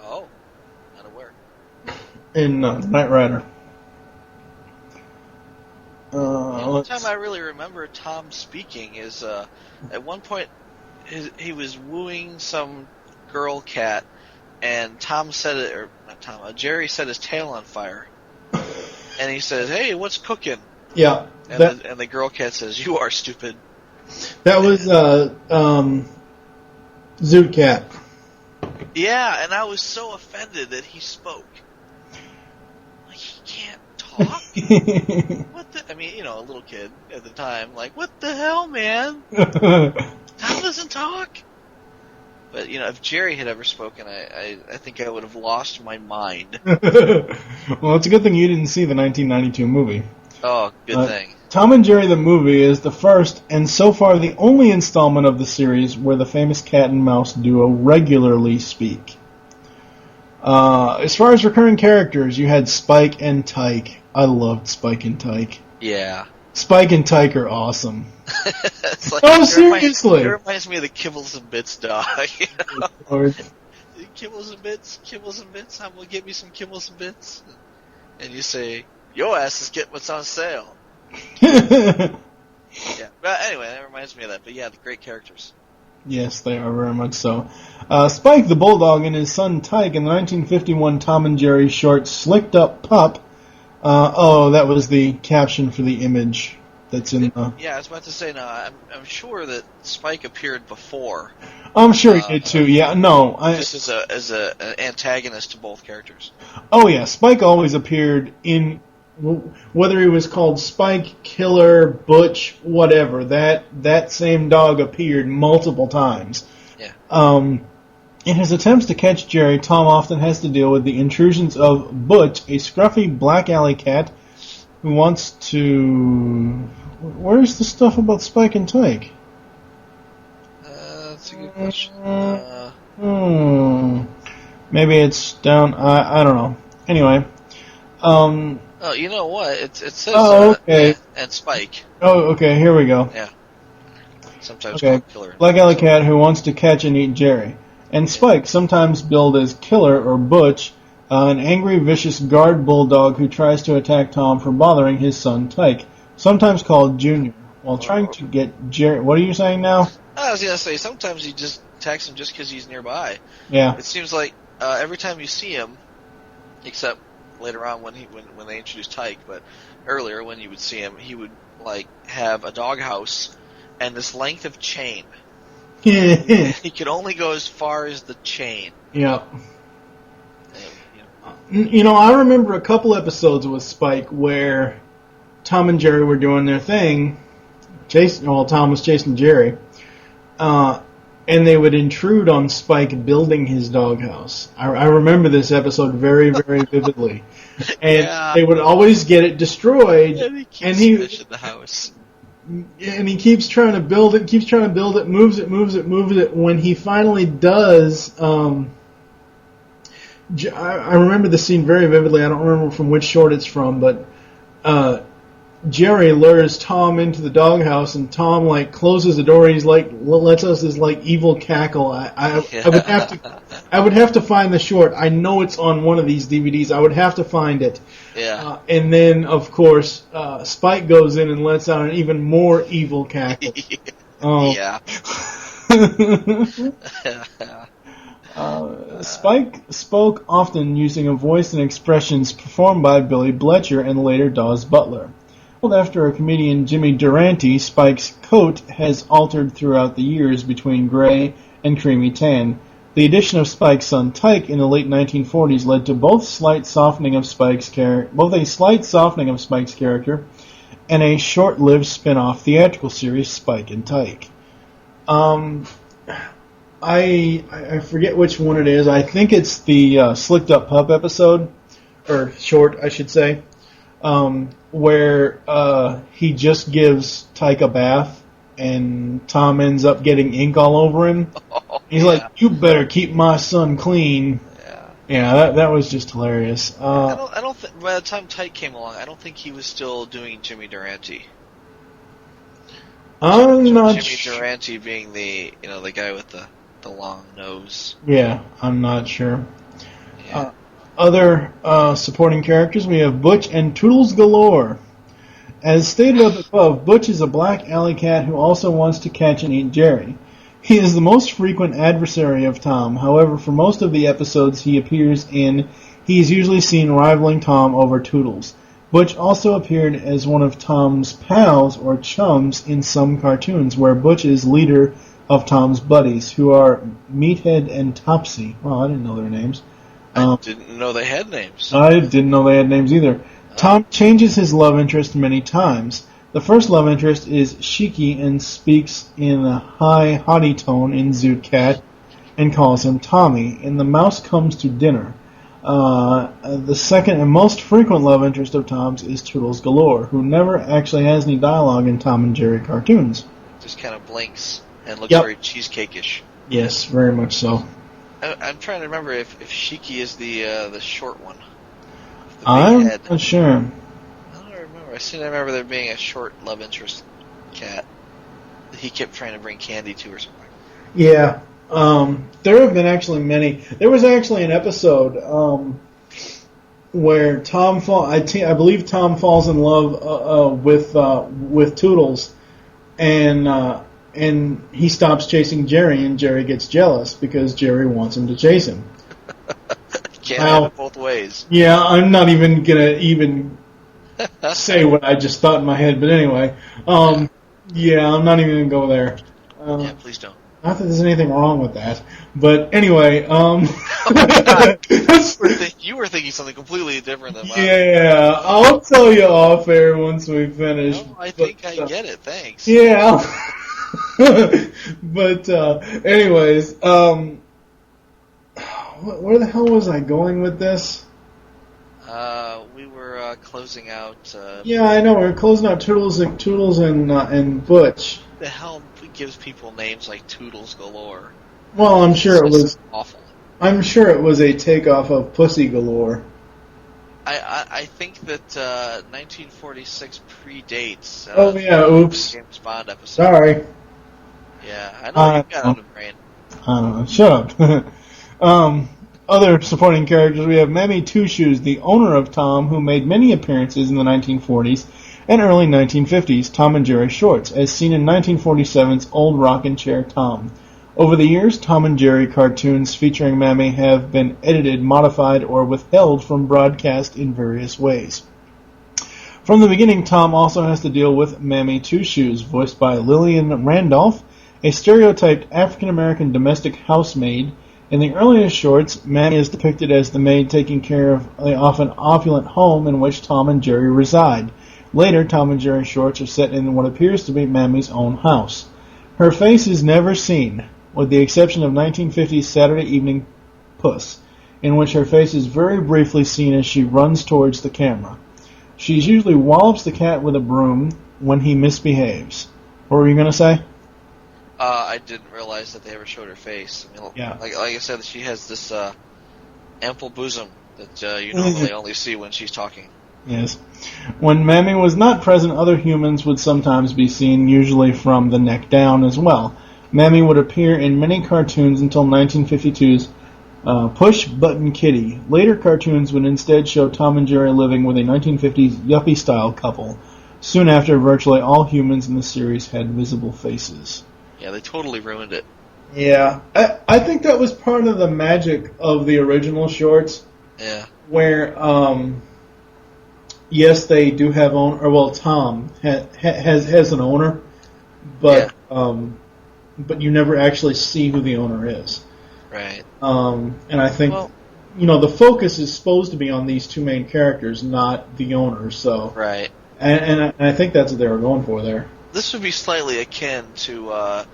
Oh, not aware. in Knight Rider. The only time I really remember Tom speaking is at one point he was wooing some girl cat, and Tom said it, or not Tom, Jerry set his tail on fire, and he says, "Hey, what's cooking?" Yeah, And the girl cat says, "You are stupid." that was Zoot Cat. Yeah, and I was so offended that he spoke. Like, he can't talk? What the? I mean, a little kid at the time, like, what the hell, man? Tom doesn't talk. But, if Jerry had ever spoken, I think I would have lost my mind. Well, it's a good thing you didn't see the 1992 movie. Oh, good thing. Tom and Jerry the movie is the first and so far the only installment of the series where the famous cat and mouse duo regularly speak. As far as recurring characters, you had Spike and Tyke. I loved Spike and Tyke. Yeah. Spike and Tyke are awesome. It's like, Oh, seriously! It reminds me of the Kibbles and Bits dog. Lord. Kibbles and Bits, I'm gonna get me some Kibbles and Bits. And you say, your ass is getting what's on sale. Yeah. But anyway, that reminds me of that. But yeah, the great characters. Yes, they are very much so. Spike the Bulldog and his son Tyke in the 1951 Tom and Jerry short Slicked Up Pup. That was the caption for the image that's in the... Yeah, I was about to say, no, I'm sure that Spike appeared before. I'm sure he did too, yeah. No, Just as an antagonist to both characters. Oh yeah, Spike always appeared in... Whether he was called Spike, Killer, Butch, whatever, that same dog appeared multiple times. Yeah. In his attempts to catch Jerry, Tom often has to deal with the intrusions of Butch, a scruffy black alley cat who wants to... Where's the stuff about Spike and Tyke? That's a good question. Maybe it's down... I don't know. Anyway. Oh, you know what? It says okay. And Spike. Oh, okay, here we go. Yeah. Sometimes Okay. called Killer. Black alley cat who wants to catch and eat Jerry. And Spike, sometimes billed as Killer or Butch, an angry, vicious guard bulldog who tries to attack Tom for bothering his son Tyke, sometimes called Junior, while trying to get Jerry... What are you saying now? I was going to say, sometimes he just attacks him just because he's nearby. Yeah. It seems like every time you see him, except later on when they introduced Tyke, but earlier when you would see him, he would have a doghouse and this length of chain He could only go as far as the chain. Yeah. You know, I remember a couple episodes with Spike where Tom and Jerry were doing their thing. Tom was chasing Jerry. And they would intrude on Spike building his doghouse. I remember this episode very, very vividly. And they would always get it destroyed. And he keeps finishing the house. And he keeps trying to build it, moves it. When he finally does, I remember the scene very vividly. I don't remember from which short it's from, but Jerry lures Tom into the doghouse, and Tom closes the door. He's lets us this evil cackle. I would have to find the short. I know it's on one of these DVDs. I would have to find it. Yeah. And then of course Spike goes in and lets out an even more evil cackle. Oh. Yeah. Spike spoke often using a voice and expressions performed by Billy Bletcher and later Dawes Butler. Well, after a comedian Jimmy Durante, Spike's coat has altered throughout the years between gray and creamy tan. The addition of Spike's son Tyke in the late 1940s led to both a slight softening of Spike's character and a short-lived spin-off theatrical series, Spike and Tyke. I forget which one it is. I think it's the Slicked Up Pup episode, or short, I should say, where he just gives Tyke a bath, and Tom ends up getting ink all over him. He's like, "You better keep my son clean." Yeah, that was just hilarious. I don't think by the time Tyke came along, I don't think he was still doing Jimmy Durante. Jimmy Durante being the guy with the long nose. Yeah, I'm not sure. Yeah. Other supporting characters, we have Butch and Toodles galore. As stated up above, Butch is a black alley cat who also wants to catch and eat Jerry. He is the most frequent adversary of Tom. However, for most of the episodes he appears in, he is usually seen rivaling Tom over Toodles. Butch also appeared as one of Tom's pals or chums in some cartoons, where Butch is leader of Tom's buddies, who are Meathead and Topsy. Well, I didn't know their names. I didn't know they had names. I didn't know they had names either. Tom changes his love interest many times. The first love interest is Shiki and speaks in a high, haughty tone in Zoot Cat and calls him Tommy. In The Mouse Comes to Dinner. The second and most frequent love interest of Tom's is Toodles Galore, who never actually has any dialogue in Tom and Jerry cartoons. Just kind of blinks and looks very cheesecake-ish. Yes, very much so. I'm trying to remember if Shiki is the short one. I'm not sure. I don't remember. I remember there being a short love interest cat that he kept trying to bring candy to or something. Yeah. There have been actually many. There was actually an episode where I believe Tom falls in love with Toodles, and he stops chasing Jerry, and Jerry gets jealous because Jerry wants him to chase him. Can't have it both ways. Yeah, I'm not even gonna say what I just thought in my head, but anyway, yeah, I'm not even gonna go there. Yeah, please don't. Not that there's anything wrong with that, but anyway, you were thinking something completely different than mine. Yeah, I'll tell you off air once we finish. No, I think I get it. Thanks. Yeah, but anyways, where the hell was I going with this? We were closing out. Yeah, I know. We're closing out Toodles and Butch. The hell gives people names like Toodles Galore? Well, I'm sure it was awful. I'm sure it was a takeoff of Pussy Galore. I think that 1946 predates. Oh yeah, oops. James Bond episode. Sorry. Yeah, I know you've got on the brain. I don't know. Shut up. Other supporting characters, we have Mammy Two Shoes, the owner of Tom, who made many appearances in the 1940s and early 1950s Tom and Jerry shorts, as seen in 1947's Old Rockin' Chair Tom. Over the years, Tom and Jerry cartoons featuring Mammy have been edited, modified, or withheld from broadcast in various ways. From the beginning, Tom also has to deal with Mammy Two Shoes, voiced by Lillian Randolph, a stereotyped African-American domestic housemaid. In the earliest shorts, Mammy is depicted as the maid taking care of the often opulent home in which Tom and Jerry reside. Later, Tom and Jerry shorts are set in what appears to be Mammy's own house. Her face is never seen, with the exception of 1950's Saturday Evening Puss, in which her face is very briefly seen as she runs towards the camera. She usually wallops the cat with a broom when he misbehaves. What were you going to say? I didn't realize that they ever showed her face. I mean, Yeah. like I said, she has this ample bosom that you normally only see when she's talking. Yes. When Mammy was not present, other humans would sometimes be seen, usually from the neck down as well. Mammy would appear in many cartoons until 1952's Push Button Kitty. Later cartoons would instead show Tom and Jerry living with a 1950s yuppie-style couple. Soon after, virtually all humans in the series had visible faces. Yeah, they totally ruined it. Yeah. I think that was part of the magic of the original shorts. Yeah. Where, yes, they do have owner. Well, Tom has an owner, but but you never actually see who the owner is. Right. And I think, the focus is supposed to be on these two main characters, not the owner. So. Right. And I think that's what they were going for there. This would be slightly akin to,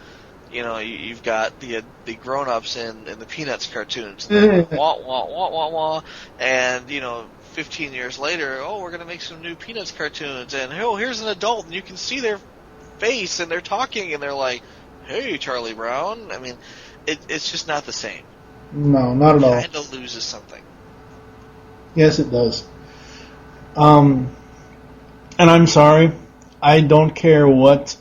you've got the grown-ups in the Peanuts cartoons. Wah, wah, wah, wah, wah. And, 15 years later, we're going to make some new Peanuts cartoons. And, here's an adult, and you can see their face, and they're talking, and they're like, hey, Charlie Brown. I mean, it's just not the same. No, not at all. It kind of loses something. Yes, it does. And I'm sorry. I don't care what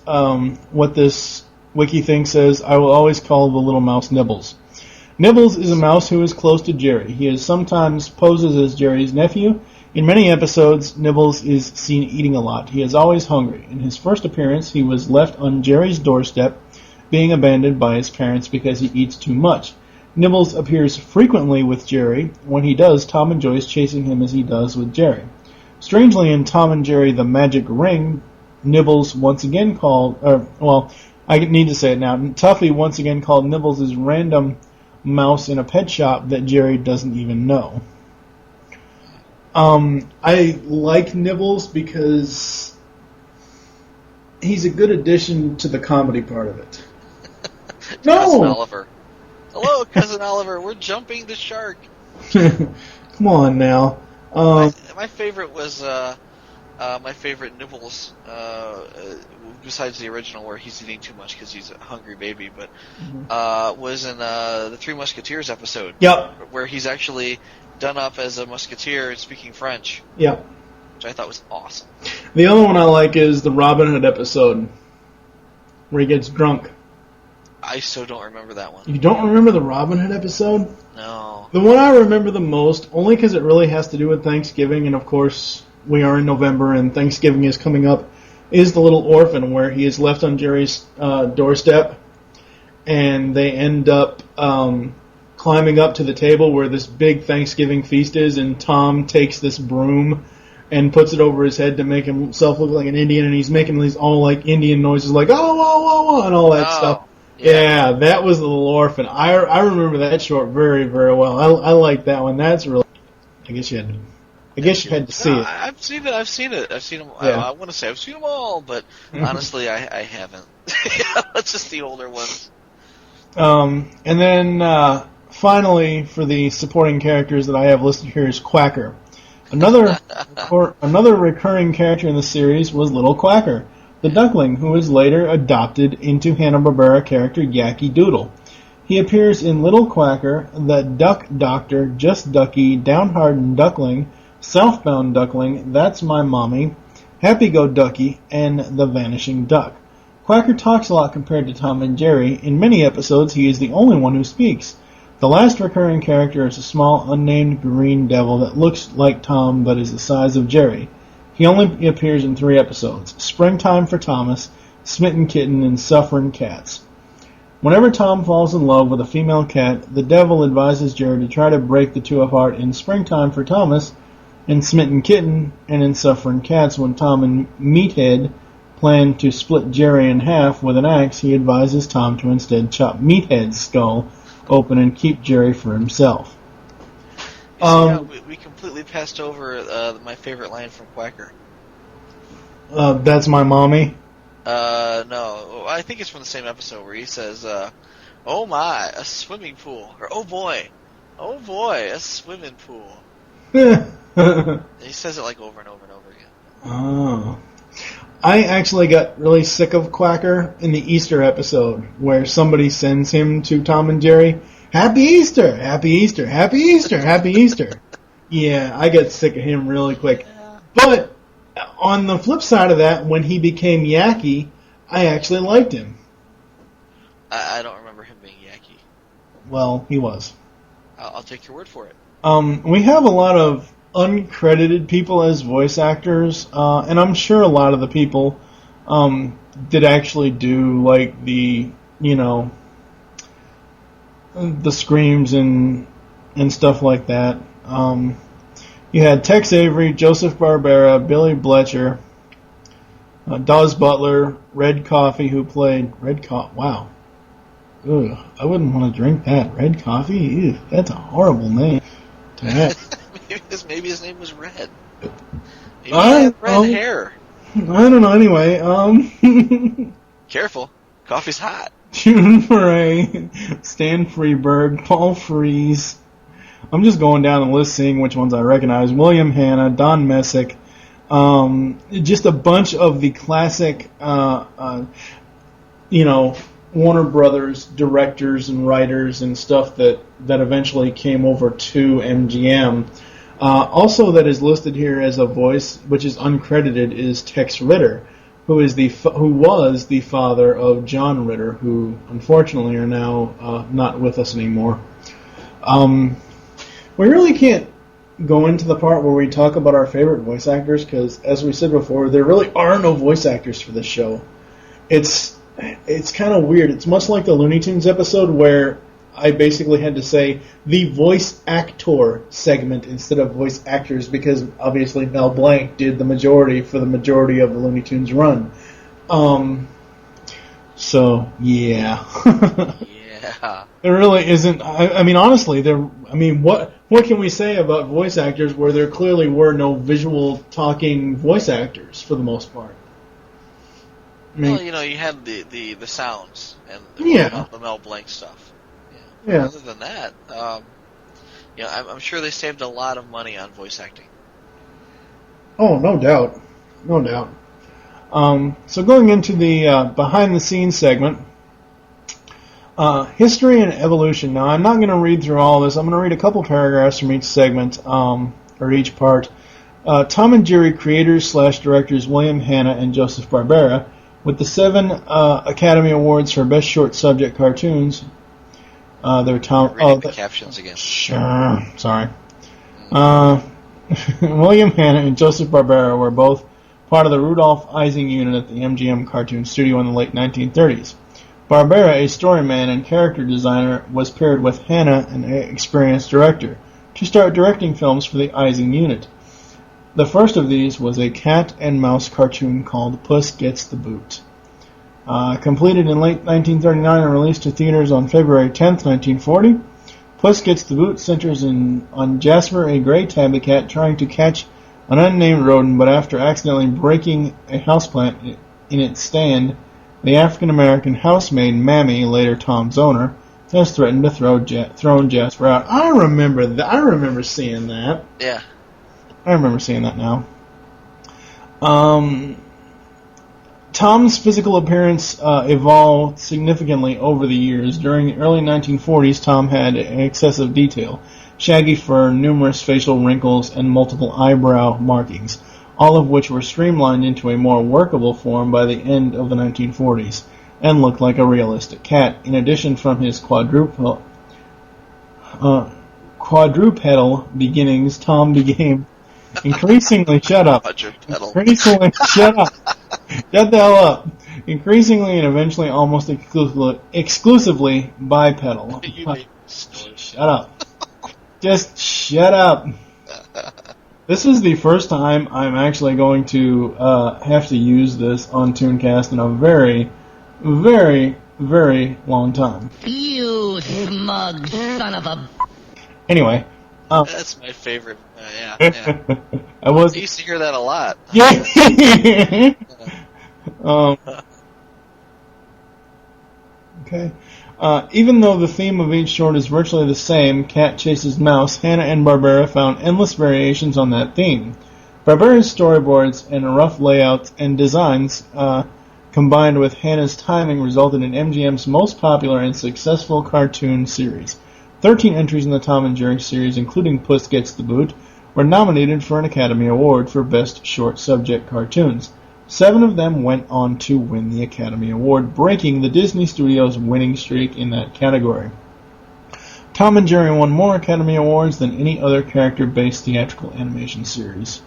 this wiki thing says. I will always call the little mouse Nibbles. Nibbles is a mouse who is close to Jerry. He is sometimes poses as Jerry's nephew. In many episodes, Nibbles is seen eating a lot. He is always hungry. In his first appearance, he was left on Jerry's doorstep, being abandoned by his parents because he eats too much. Nibbles appears frequently with Jerry. When he does, Tom enjoys chasing him as he does with Jerry. Strangely, in Tom and Jerry The Magic Ring, Nibbles once again called, I need to say it now, Tuffy once again called Nibbles his random mouse in a pet shop that Jerry doesn't even know. I like Nibbles because he's a good addition to the comedy part of it. No! Cousin Oliver. Hello, Cousin Oliver, we're jumping the shark. Come on now. My favorite was my favorite Nibbles, besides the original where he's eating too much because he's a hungry baby, but was in the Three Musketeers episode. Yep. Where he's actually done up as a musketeer and speaking French. Yep. Which I thought was awesome. The other one I like is the Robin Hood episode where he gets drunk. I so don't remember that one. You don't remember the Robin Hood episode? No. The one I remember the most, only because it really has to do with Thanksgiving, and of course we are in November and Thanksgiving is coming up, is the little orphan where he is left on Jerry's doorstep, and they end up climbing up to the table where this big Thanksgiving feast is, and Tom takes this broom and puts it over his head to make himself look like an Indian, and he's making these all like Indian noises like, oh, and all that stuff. Yeah, that was the little orphan. I remember that short very, very well. I like that one. That's really. I guess you had to see it. I've seen it. I've seen them. Yeah. I want to say I've seen them all, but honestly, I haven't. It's just the older ones. And then finally, for the supporting characters that I have listed here is Quacker. Another recurring character in the series was Little Quacker, the duckling who was later adopted into Hanna-Barbera character Yankee Doodle. He appears in Little Quacker, the Duck Doctor, Just Ducky, Downhearted Duckling, Southbound Duckling, That's My Mommy, Happy Go Ducky, and The Vanishing Duck. Quacker talks a lot compared to Tom and Jerry. In many episodes, he is the only one who speaks. The last recurring character is a small, unnamed green devil that looks like Tom but is the size of Jerry. He only appears in 3 episodes: Springtime for Thomas, Smitten Kitten, and Suffering Cats. Whenever Tom falls in love with a female cat, the devil advises Jerry to try to break the two apart in Springtime for Thomas, in Smitten Kitten, and in Suffering Cats when Tom and Meathead plan to split Jerry in half with an axe, he advises Tom to instead chop Meathead's skull open and keep Jerry for himself. We completely passed over my favorite line from Quacker. That's my mommy? No, I think it's from the same episode where he says, "Oh my, a swimming pool," or "Oh boy, a swimming pool." He says it like over and over and over again. Oh. I actually got really sick of Quacker in the Easter episode where somebody sends him to Tom and Jerry, "Happy Easter, Happy Easter, Happy Easter, Happy Easter." Yeah, I got sick of him really quick. But on the flip side of that, when he became Yacky, I actually liked him. I don't remember him being Yacky. Well, he was. I'll take your word for it. We have a lot of uncredited people as voice actors, and I'm sure a lot of the people did actually do like the screams and stuff like that. You had Tex Avery, Joseph Barbera, Billy Bletcher, Dawes Butler, Red Coffee, who played Red Coffee. Wow. Ugh, I wouldn't want to drink that. Red Coffee? Ew, that's a horrible name to have. Maybe his name was Red. Maybe he had red hair. I don't know. Anyway, careful, coffee's hot. June Foray, Stan Freberg, Paul Freese. I'm just going down the list, seeing which ones I recognize. William Hanna, Don Messick, just a bunch of the classic, Warner Brothers directors and writers and stuff that eventually came over to MGM. Also, that is listed here as a voice, which is uncredited, is Tex Ritter, who was the father of John Ritter, who unfortunately are now not with us anymore. We really can't go into the part where we talk about our favorite voice actors because, as we said before, there really are no voice actors for this show. It's kind of weird. It's much like the Looney Tunes episode where I basically had to say the voice actor segment instead of voice actors because obviously Mel Blanc did the majority for the majority of the Looney Tunes run. So, yeah. Yeah. There really isn't. I mean, honestly, what can we say about voice actors where there clearly were no visual talking voice actors for the most part? I mean, well, you had the sounds and the Mel Blanc stuff. Yeah. Other than that, I'm sure they saved a lot of money on voice acting. Oh, no doubt. No doubt. So going into the behind-the-scenes segment, history and evolution. Now, I'm not going to read through all this. I'm going to read a couple paragraphs from each segment, or each part. Tom and Jerry creators/directors William Hanna and Joseph Barbera, with the 7 Academy Awards for Best Short Subject Cartoons. They're reading the captions again. Sure. Sorry. William Hanna and Joseph Barbera were both part of the Rudolph Ising unit at the MGM Cartoon Studio in the late 1930s. Barbera, a storyman and character designer, was paired with Hanna, an experienced director, to start directing films for the Ising unit. The first of these was a cat and mouse cartoon called Puss Gets the Boot. Completed in late 1939 and released to theaters on February 10th, 1940, Puss Gets the Boot centers on Jasper, a gray tabby cat, trying to catch an unnamed rodent, but after accidentally breaking a houseplant in its stand, the African-American housemaid Mammy, later Tom's owner, has threatened to throw Jasper out. I remember that. I remember seeing that. Yeah. I remember seeing that now. Tom's physical appearance evolved significantly over the years. During the early 1940s, Tom had excessive detail, shaggy fur, numerous facial wrinkles, and multiple eyebrow markings, all of which were streamlined into a more workable form by the end of the 1940s, and looked like a realistic cat. In addition, from his quadrupedal beginnings, Tom became increasingly shut up. Increasingly shut up. Shut the hell up. Increasingly and eventually almost exclusively bipedal. Shut up. Just shut up. This is the first time I'm actually going to have to use this on ToonCast in a very, very, very long time. You smug son of a... Anyway. That's my favorite. Yeah. I used to hear that a lot. Yeah. Okay. Even though the theme of each short is virtually the same, Cat Chases Mouse, Hanna-Barbera found endless variations on that theme. Barbera's storyboards and rough layouts and designs, combined with Hanna's timing, resulted in MGM's most popular and successful cartoon series. 13 entries in the Tom and Jerry series, including Puss Gets the Boot, were nominated for an Academy Award for Best Short Subject Cartoons. 7 of them went on to win the Academy Award, breaking the Disney Studios' winning streak in that category. Tom and Jerry won more Academy Awards than any other character-based theatrical animation series.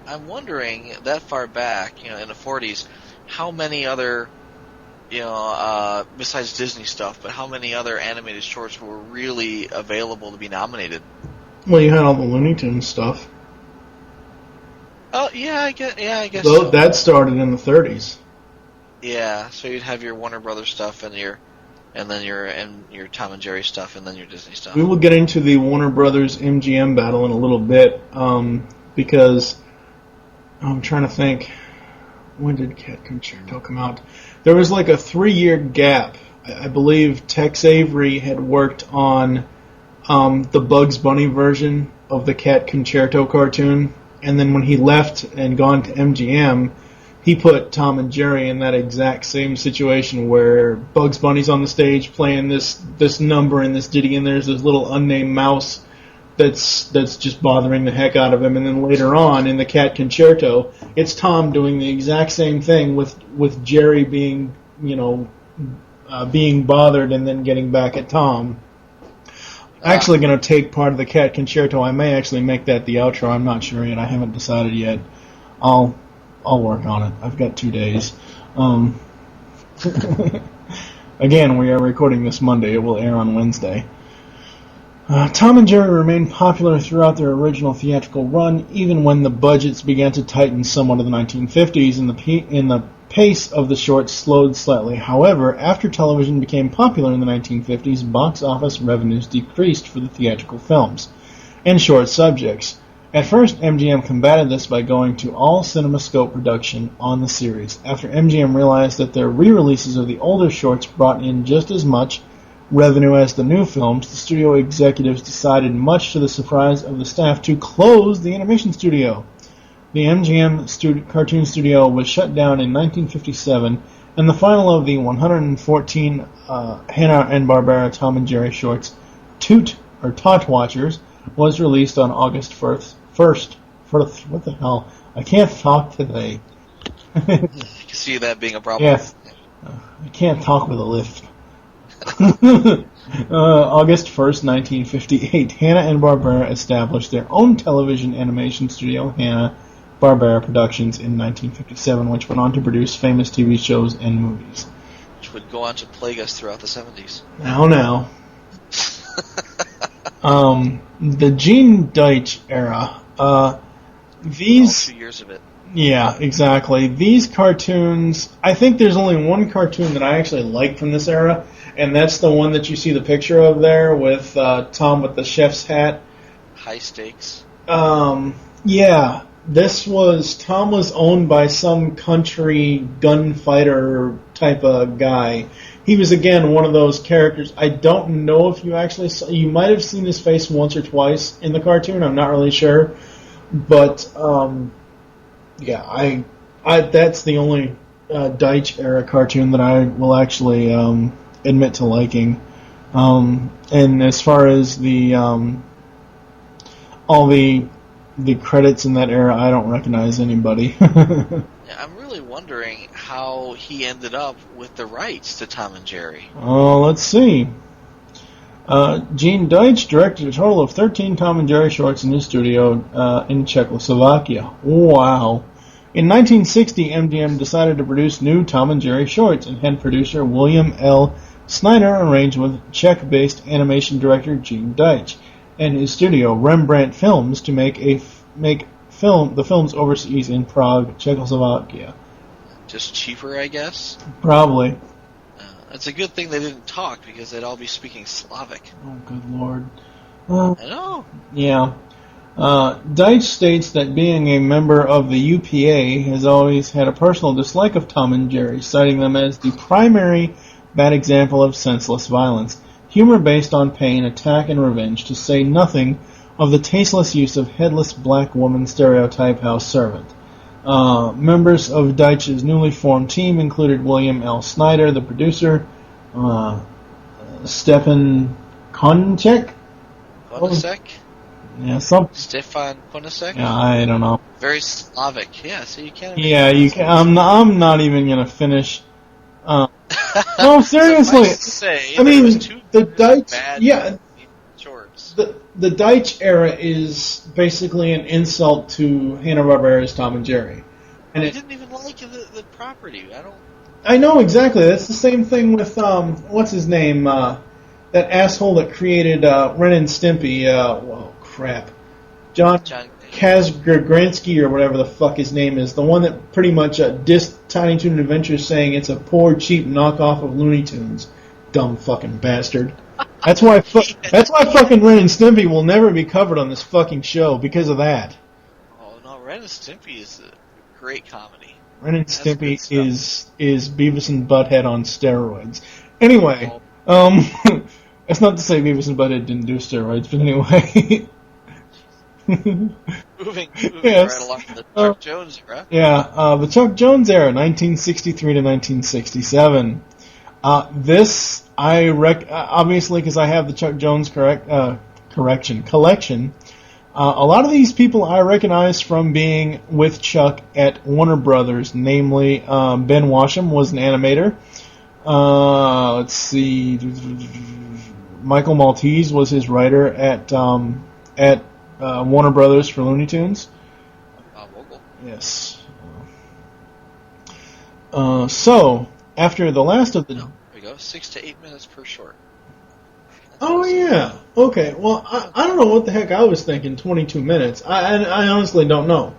I'm wondering, that far back, in the 40s, how many other, besides Disney stuff, but how many other animated shorts were really available to be nominated? Well, you had all the Looney Tunes stuff. Oh, yeah, I guess so. So. That started in the 30s. Yeah, so you'd have your Warner Brothers stuff and your Tom and Jerry stuff and then your Disney stuff. We will get into the Warner Brothers MGM battle in a little bit, because I'm trying to think, when did Cat Concerto come out? There was like a 3-year gap. I believe Tex Avery had worked on the Bugs Bunny version of the Cat Concerto cartoon. And then when he left and gone to MGM, he put Tom and Jerry in that exact same situation where Bugs Bunny's on the stage playing this number and this ditty, and there's this little unnamed mouse that's just bothering the heck out of him. And then later on in the Cat Concerto, it's Tom doing the exact same thing with Jerry being being bothered and then getting back at Tom. Actually going to take part of the Cat Concerto. I may actually make that the outro. I'm not sure yet. I haven't decided yet. I'll work on it. I've got 2 days. Again, we are recording this Monday. It will air on Wednesday. Tom and Jerry remained popular throughout their original theatrical run, even when the budgets began to tighten somewhat in the 1950s and the pace of the shorts slowed slightly. However, after television became popular in the 1950s, box office revenues decreased for the theatrical films and short subjects. At first, MGM combated this by going to all CinemaScope production on the series. After MGM realized that their re-releases of the older shorts brought in just as much revenue as the new films, the studio executives decided, much to the surprise of the staff, to close the animation studio. The MGM cartoon studio was shut down in 1957, and the final of the 114 Hanna-Barbera Tom and Jerry shorts, Tot Watchers, was released on August 1st. What the hell? I can't talk today. You can see that being a problem. Yes. I can't talk with a lisp. August 1st, 1958, Hanna-Barbera established their own television animation studio, Hanna-Barbera Productions, in 1957, which went on to produce famous TV shows and movies. Which would go on to plague us throughout the 70s. Now. The Gene Deitch era. These... 2 years of it. Yeah, exactly. These cartoons, I think there's only one cartoon that I actually like from this era, and that's the one that you see the picture of there with Tom with the chef's hat. High stakes. Yeah. Tom was owned by some country gunfighter type of guy. He was, again, one of those characters. I don't know if you actually saw, you might have seen his face once or twice in the cartoon, I'm not really sure. But, yeah, I that's the only Deitch era cartoon that I will actually admit to liking. And as far as the all the credits in that era, I don't recognize anybody. Yeah, I'm really wondering how he ended up with the rights to Tom and Jerry. Oh, let's see. Gene Deitch directed a total of 13 Tom and Jerry shorts in his studio in Czechoslovakia. Wow. In 1960, MGM decided to produce new Tom and Jerry shorts, and head producer William L. Snyder arranged with Czech-based animation director Gene Deitch and his studio, Rembrandt Films, to make the films overseas in Prague, Czechoslovakia. Just cheaper, I guess. Probably. It's a good thing they didn't talk, because they'd all be speaking Slavic. Oh, good lord. I know. Yeah. Deitch states that being a member of the UPA has always had a personal dislike of Tom and Jerry, citing them as the primary bad example of senseless violence, humor based on pain, attack, and revenge, to say nothing of the tasteless use of headless black woman stereotype house servant. Members of Deitch's newly formed team included William L. Snyder, the producer, Stefan Konchek? Konasek? Yeah, Stefan Konasek? Yeah, I don't know. Very Slavic. Yeah, so you can't... Yeah, you can. I'm not even going to finish. No, seriously. I mean, the Deitch... Yeah, shorts. The Deitch era is basically an insult to Hanna-Barbera's Tom and Jerry. And I didn't even like the property. I know, exactly. That's the same thing with, what's his name? That asshole that created Ren and Stimpy. Whoa, crap. John Kazgransky, or whatever the fuck his name is. The one that pretty much dissed Tiny Toon Adventures, saying it's a poor, cheap knockoff of Looney Tunes. Dumb fucking bastard. That's why fucking Ren and Stimpy will never be covered on this fucking show, because of that. Oh, no, Ren and Stimpy is a great comedy. Ren and Stimpy is Beavis and Butthead on steroids. Anyway, that's not to say Beavis and Butthead didn't do steroids, but anyway. moving right along to the Chuck Jones era. Yeah, the Chuck Jones era, 1963 to 1967. This, obviously, because I have the Chuck Jones collection. A lot of these people I recognize from being with Chuck at Warner Brothers, namely Ben Washam was an animator. Let's see, Michael Maltese was his writer at Warner Brothers for Looney Tunes. Vogel. Yes. So after the last of the... There we go, 6 to 8 minutes per short. Oh, yeah. Okay, well, I don't know what the heck I was thinking, 22 minutes. I honestly don't know.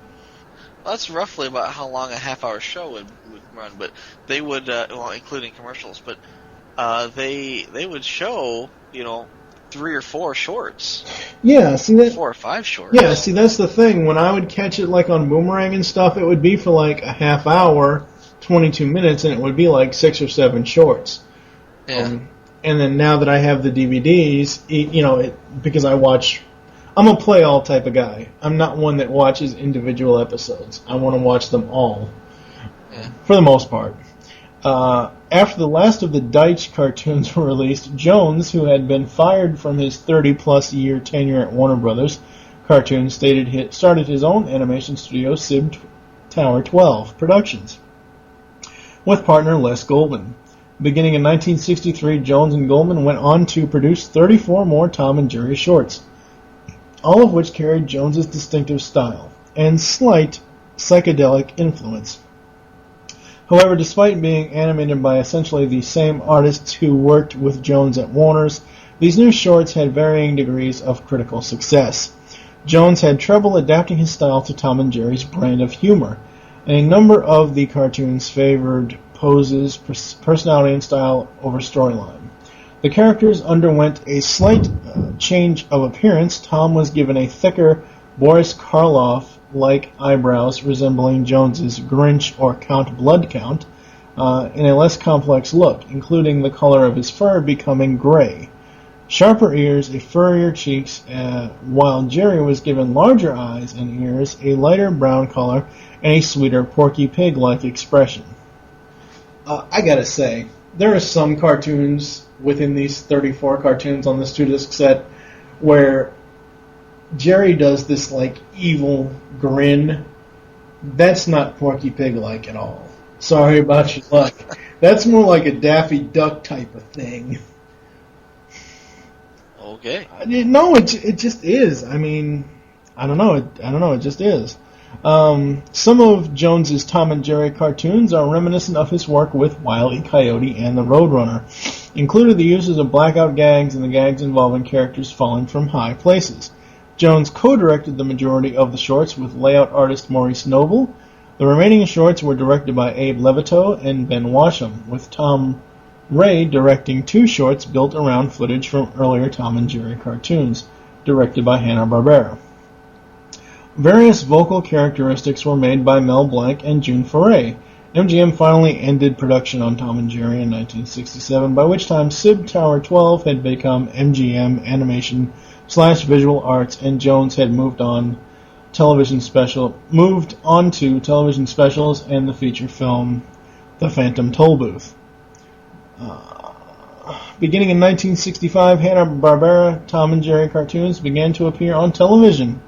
Well, that's roughly about how long a half-hour show would run, but they would, well, including commercials, but they would show, 3 or 4 shorts. Yeah, see that... 4 or 5 shorts. Yeah, see, that's the thing. When I would catch it, like, on Boomerang and stuff, it would be for, like, a half hour, 22 minutes, and it would be, like, 6 or 7 shorts. Yeah. And then now that I have the DVDs, because I'm a play-all type of guy. I'm not one that watches individual episodes. I want to watch them all, for the most part. After the last of the Deitch cartoons were released, Jones, who had been fired from his 30-plus year tenure at Warner Brothers Cartoons, started his own animation studio, Sib Tower 12 Productions, with partner Les Goldman. Beginning in 1963, Jones and Goldman went on to produce 34 more Tom and Jerry shorts, all of which carried Jones's distinctive style and slight psychedelic influence. However, despite being animated by essentially the same artists who worked with Jones at Warner's, these new shorts had varying degrees of critical success. Jones had trouble adapting his style to Tom and Jerry's brand of humor, and a number of the cartoons favored poses, personality, and style over storyline. The characters underwent a slight change of appearance. Tom was given a thicker Boris Karloff-like eyebrows resembling Jones's Grinch or Count Bloodcount, and a less complex look, including the color of his fur becoming gray. Sharper ears, a furrier cheeks, while Jerry was given larger eyes and ears, a lighter brown color, and a sweeter Porky Pig-like expression. I gotta say, there are some cartoons within these 34 cartoons on this 2-disc set where Jerry does this, like, evil grin. That's not Porky Pig-like at all. Sorry about your luck. That's more like a Daffy Duck type of thing. Okay. No, it just is. I mean, I don't know. It just is. Some of Jones's Tom and Jerry cartoons are reminiscent of his work with Wile E. Coyote and the Roadrunner, including the uses of blackout gags and the gags involving characters falling from high places. Jones co-directed the majority of the shorts with layout artist Maurice Noble. The remaining shorts were directed by Abe Levitow and Ben Washam, with Tom Ray directing 2 shorts built around footage from earlier Tom and Jerry cartoons, directed by Hanna-Barbera. Various vocal characteristics were made by Mel Blanc and June Foray. MGM finally ended production on Tom and Jerry in 1967, by which time SIB Tower 12 had become MGM Animation/Visual Arts, and Jones had moved on to television specials and the feature film The Phantom Tollbooth. Beginning in 1965, Hanna-Barbera Tom and Jerry cartoons began to appear on television.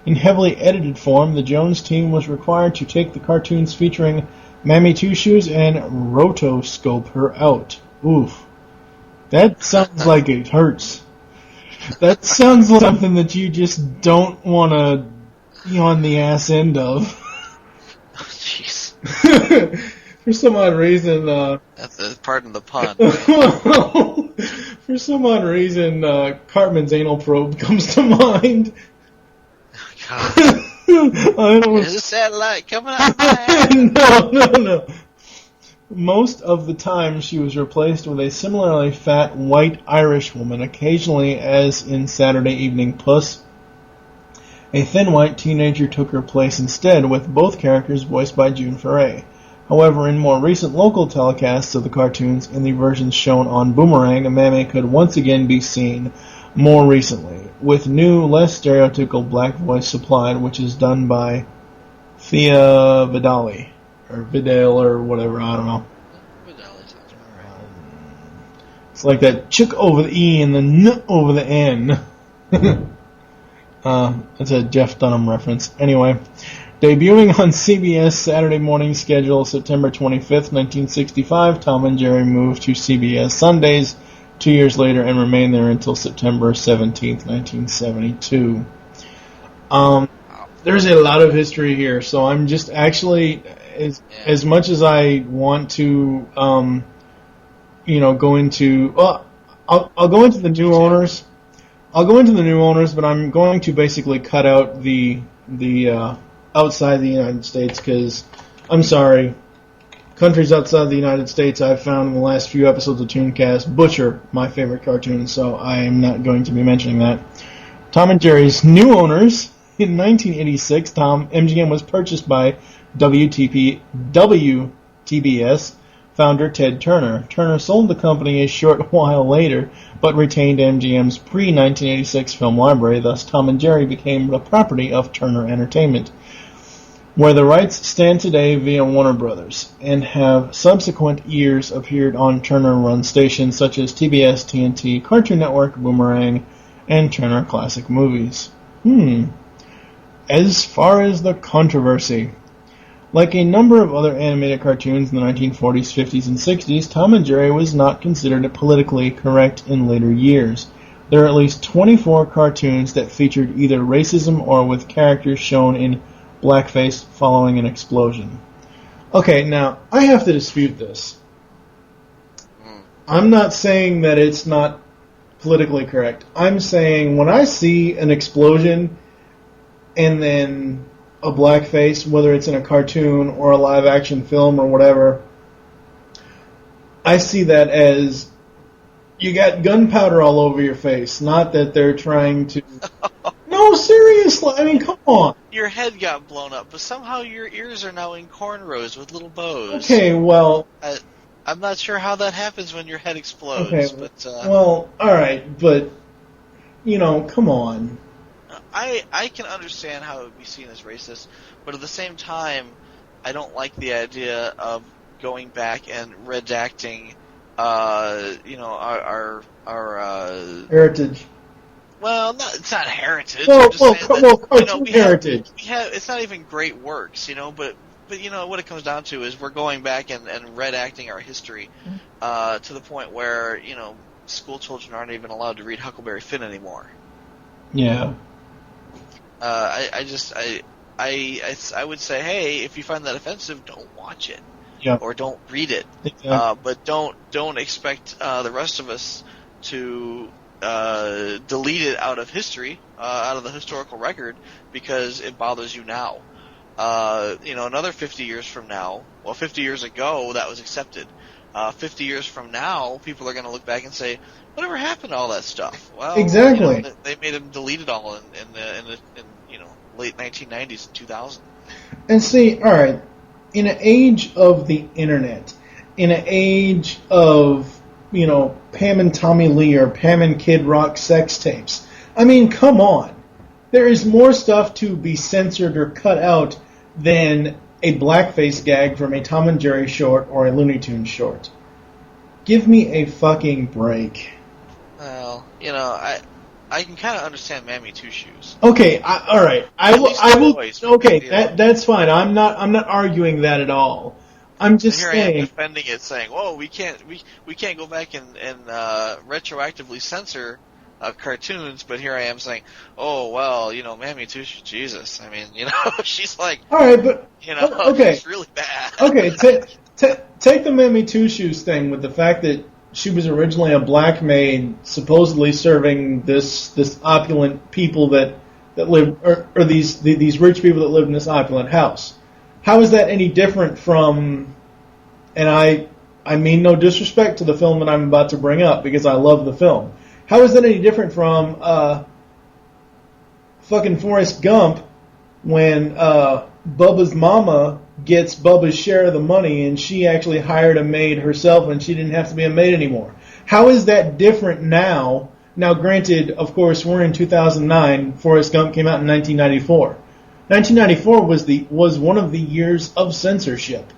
In heavily edited form, the Jones team was required to take the cartoons featuring Mammy Two Shoes and rotoscope her out. Oof. That sounds like it hurts. That sounds like something that you just don't want to be on the ass end of. Oh, jeez. For some odd reason, pardon the pun. For some odd reason, Cartman's anal probe comes to mind. God. I don't. There's a satellite coming out my ass. No. Most of the time, she was replaced with a similarly fat white Irish woman, occasionally, as in Saturday Evening Puss. A thin white teenager took her place instead, with both characters voiced by June Foray. However, in more recent local telecasts of the cartoons, in the versions shown on Boomerang, a Mammy could once again be seen more recently, with new, less stereotypical black voice supplied, which is done by Thea Vidali, or Vidal, or whatever, I don't know. It's like that chick over the E and the N over the N. That's a Jeff Dunham reference. Anyway, debuting on CBS Saturday morning schedule September 25th, 1965, Tom and Jerry moved to CBS Sundays 2 years later and remained there until September 17th, 1972. There's a lot of history here, so I'm just actually, as much as I want to, go into, I'll go into the new owners. I'll go into the new owners, but I'm going to basically cut out the outside the United States, because, I'm sorry, countries outside the United States I've found in the last few episodes of ToonCast butcher my favorite cartoons, so I am not going to be mentioning that. Tom and Jerry's new owners. In 1986, MGM was purchased by WTBS founder Ted Turner. Turner sold the company a short while later, but retained MGM's pre-1986 film library, thus Tom and Jerry became the property of Turner Entertainment, where the rights stand today via Warner Brothers, and have subsequent years appeared on Turner-run stations such as TBS, TNT, Cartoon Network, Boomerang, and Turner Classic Movies. As far as the controversy, like a number of other animated cartoons in the 1940s, 50s, and 60s, Tom and Jerry was not considered politically correct in later years. There are at least 24 cartoons that featured either racism or with characters shown in blackface following an explosion. Okay, now, I have to dispute this. I'm not saying that it's not politically correct. I'm saying when I see an explosion and then a blackface, whether it's in a cartoon or a live-action film or whatever, I see that as you got gunpowder all over your face, not that they're trying to... No, seriously, I mean, come on. Your head got blown up, but somehow your ears are now in cornrows with little bows. Okay, well... I'm not sure how that happens when your head explodes. Okay, but, well, alright, but, come on. I can understand how it would be seen as racist, but at the same time, I don't like the idea of going back and redacting, our heritage. Well, it's not heritage. Cartoon heritage. It's not even great works, but what it comes down to is we're going back and redacting our history, to the point where, school children aren't even allowed to read Huckleberry Finn anymore. Yeah. I would say, hey, if you find that offensive, don't watch it, or don't read it. Exactly. But don't expect the rest of us to delete it out of history, out of the historical record, because it bothers you now. Another 50 years from now, 50 years ago, that was accepted. 50 years from now, people are going to look back and say, whatever happened to all that stuff? Well, exactly. They made them delete it all in the late 1990s and 2000. And see, all right, in an age of the internet, in an age of, Pam and Tommy Lee or Pam and Kid Rock sex tapes, I mean, come on. There is more stuff to be censored or cut out than a blackface gag from a Tom and Jerry short or a Looney Tunes short. Give me a fucking break. Well, I can kind of understand Mammy Two Shoes. Okay, all right. I will. Voice, okay, that's fine. I'm not arguing that at all. I'm just here saying. I am defending it, saying, "Whoa, we can't go back and retroactively censor cartoons." But here I am saying, "Oh well, Mammy Two Shoes, Jesus. I mean, she's like, all right, but okay, she's really bad." Okay, take the Mammy Two Shoes thing with the fact that she was originally a black maid, supposedly serving this opulent people that live, or these rich people that live in this opulent house. How is that any different from? And I mean no disrespect to the film that I'm about to bring up because I love the film. How is that any different from fucking Forrest Gump when Bubba's mama gets Bubba's share of the money and she actually hired a maid herself and she didn't have to be a maid anymore? How is that different now? Now, granted, of course, we're in 2009. Forrest Gump came out in 1994. 1994 was one of the years of censorship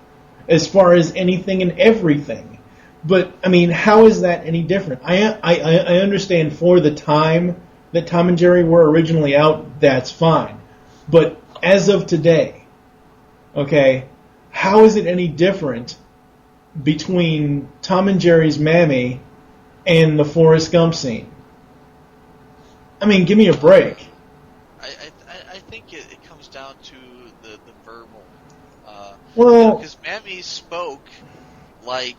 as far as anything and everything. But, I mean, how is that any different? I understand for the time that Tom and Jerry were originally out, that's fine. But as of today, okay, how is it any different between Tom and Jerry's Mammy and the Forrest Gump scene? I mean, give me a break. I think it comes down to the verbal. Well, because Mammy spoke like,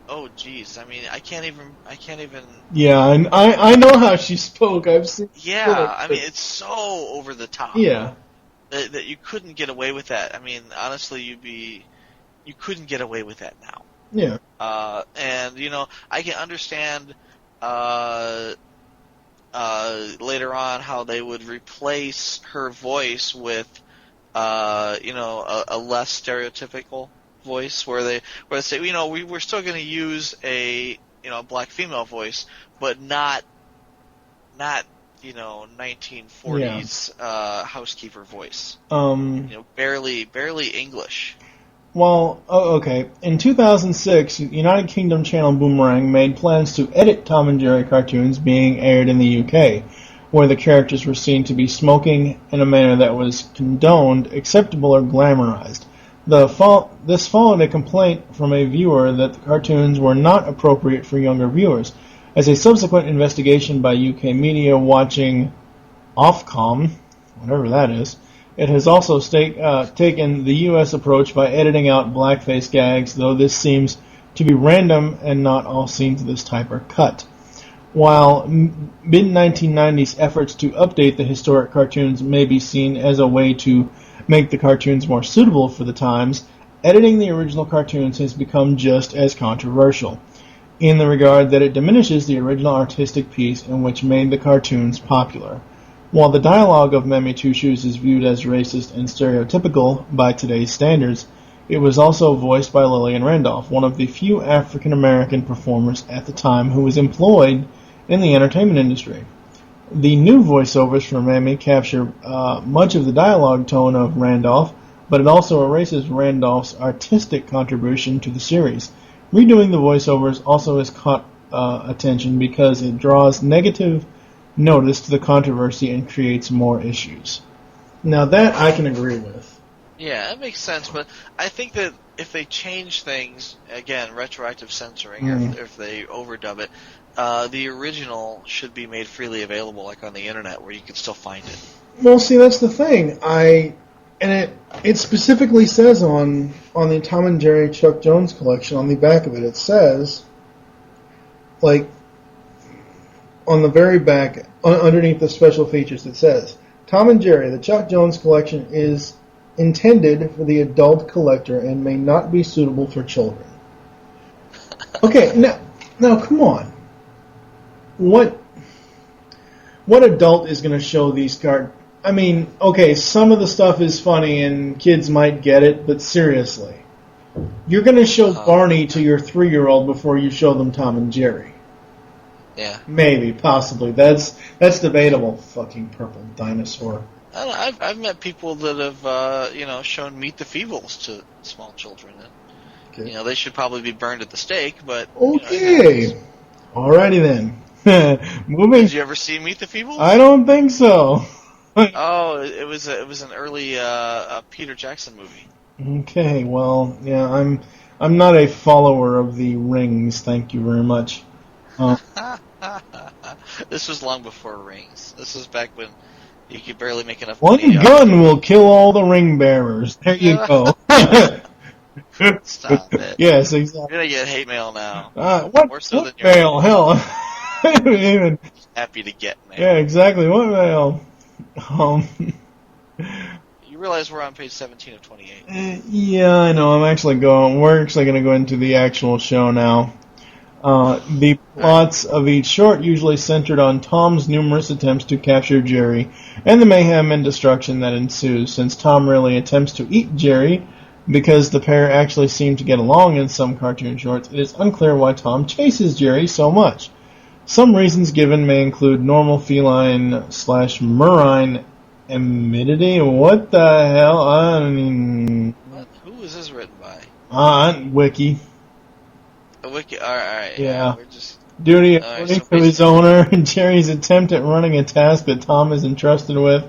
oh geez, I mean, I can't even. Yeah, I know how she spoke. I've seen. Yeah, I mean, it's so over the top. Yeah. That you couldn't get away with that. I mean, honestly, you couldn't get away with that now. Yeah. And I can understand later on how they would replace her voice with a less stereotypical voice where they say, we're still going to use a black female voice, but not 1940s housekeeper voice. Barely English. Well, okay. In 2006, United Kingdom channel Boomerang made plans to edit Tom and Jerry cartoons being aired in the UK, where the characters were seen to be smoking in a manner that was condoned, acceptable, or glamorized. This followed a complaint from a viewer that the cartoons were not appropriate for younger viewers. As a subsequent investigation by UK media watching Ofcom, whatever that is, it has also taken the US approach by editing out blackface gags, though this seems to be random and not all scenes of this type are cut. While mid-1990s efforts to update the historic cartoons may be seen as a way to make the cartoons more suitable for the times, editing the original cartoons has become just as controversial, in the regard that it diminishes the original artistic piece in which made the cartoons popular. While the dialogue of Mammy Two Shoes is viewed as racist and stereotypical by today's standards, it was also voiced by Lillian Randolph, one of the few African-American performers at the time who was employed in the entertainment industry. The new voiceovers for Mammy capture much of the dialogue tone of Randolph, but it also erases Randolph's artistic contribution to the series. Redoing the voiceovers also has caught attention because it draws negative notice to the controversy and creates more issues. Now that I can agree with. Yeah, that makes sense, but I think that if they change things, again, retroactive censoring, or if they overdub it, the original should be made freely available, like on the internet, where you can still find it. Well, see, that's the thing. It specifically says on the Tom and Jerry Chuck Jones collection, on the back of it, it says, like, on the very back, underneath the special features, it says, Tom and Jerry, the Chuck Jones collection is intended for the adult collector and may not be suitable for children. Okay, now come on. What adult is going to show these cards? I mean, okay, some of the stuff is funny and kids might get it, but seriously. You're going to show Barney to your 3-year-old before you show them Tom and Jerry. Yeah. Maybe, possibly. That's debatable. Fucking purple dinosaur. I don't know, I've met people that have, shown Meet the Feebles to small children. And, Okay. they should probably be burned at the stake, but... Okay. Alrighty then. Moving. Did you ever see Meet the Feebles? I don't think so. Oh, it was an early Peter Jackson movie. Okay, well, yeah, I'm not a follower of the rings, thank you very much. This was long before Rings. This was back when you could barely make enough One money. gun will kill all the ring bearers. There you go. Stop it. Yes, exactly. You're gonna get hate mail now. What More so than mail? Hell. I haven't even... Happy to get mail. Yeah, exactly. What mail? You realize we're on page 17 of 28. Yeah, I know. We're actually going to go into the actual show now. The plots of each short usually centered on Tom's numerous attempts to capture Jerry and the mayhem and destruction that ensues. Since Tom rarely attempts to eat Jerry, because the pair actually seem to get along in some cartoon shorts, it is unclear why Tom chases Jerry so much. Some reasons given may include normal feline/murine amidity. What the hell? I mean... What? Who was this written by? Wiki. A wiki. Alright. Yeah. We're just... Duty according to his owner, Jerry's attempt at running a task that Tom is entrusted with.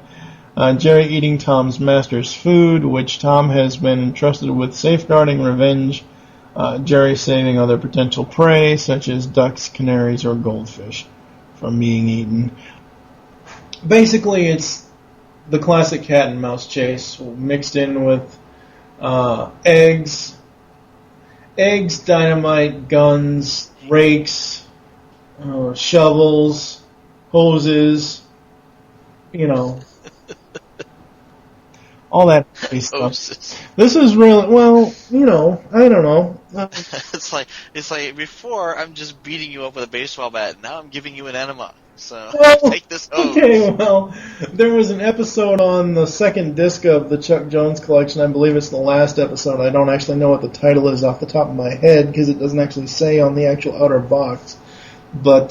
Jerry eating Tom's master's food, which Tom has been entrusted with safeguarding, revenge. Jerry saving other potential prey, such as ducks, canaries, or goldfish, from being eaten. Basically, it's the classic cat and mouse chase mixed in with eggs, dynamite, guns, rakes, shovels, hoses, all that stuff. This is really, I don't know. It's like before I'm just beating you up with a baseball bat. Now I'm giving you an enema. So take this hose. Okay, well, there was an episode on the second disc of the Chuck Jones collection. I believe it's the last episode. I don't actually know what the title is off the top of my head because it doesn't actually say on the actual outer box. But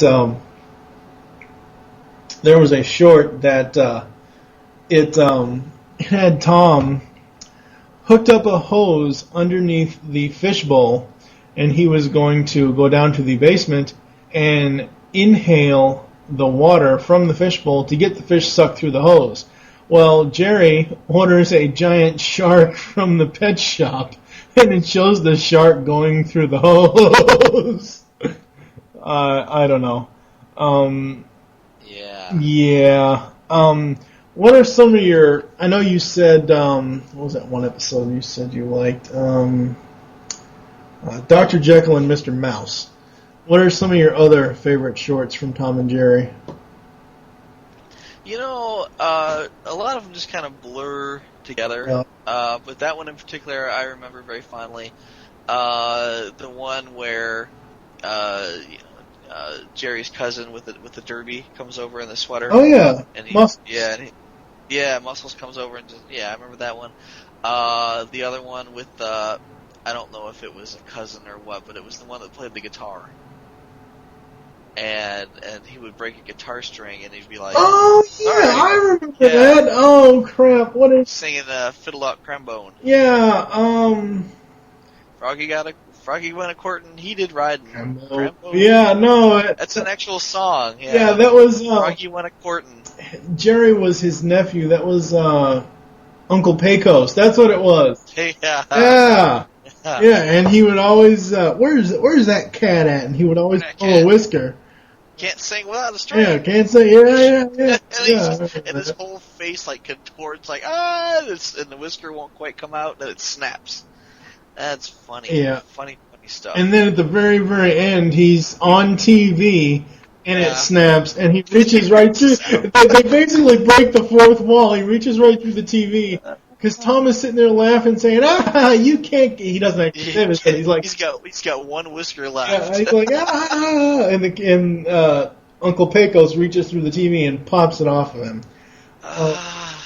there was a short that it had Tom hooked up a hose underneath the fishbowl, and he was going to go down to the basement and inhale the water from the fishbowl to get the fish sucked through the hose. Well, Jerry orders a giant shark from the pet shop, and it shows the shark going through the hose. I don't know. Yeah. What are some of your... I know you said... what was that one episode you said you liked? Dr. Jekyll and Mr. Mouse. What are some of your other favorite shorts from Tom and Jerry? A lot of them just kind of blur together. But that one in particular I remember very fondly. The one where... Jerry's cousin with the derby comes over in the sweater. Oh yeah, and Muscles. Muscles comes over and I remember that one. The other one with I don't know if it was a cousin or what, but it was the one that played the guitar. And he would break a guitar string and he'd be like, "Oh yeah, I remember that. Oh crap, what is singing Fiddle Out Crambone?" Yeah, Froggy went a courtin', he did riding. Crambone. Yeah, no. That's an actual song. Yeah, that was... Froggy went a courtin'. Jerry was his nephew. That was Uncle Pecos. That's what it was. Yeah. Yeah, and he would always... where's that cat at? And he would always pull a whisker. Can't sing without a string. Yeah, can't sing. Yeah. And his whole face contorts and the whisker won't quite come out, and it snaps. That's funny. Yeah. Funny stuff. And then at the very, very end, he's on TV and it snaps, and he reaches right through. They basically break the fourth wall. He reaches right through the TV. Because Tom is sitting there laughing, saying, you can't... He doesn't actually say this, but he's like... He's got one whisker left. Yeah, he's like, and Uncle Pecos reaches through the TV and pops it off of him.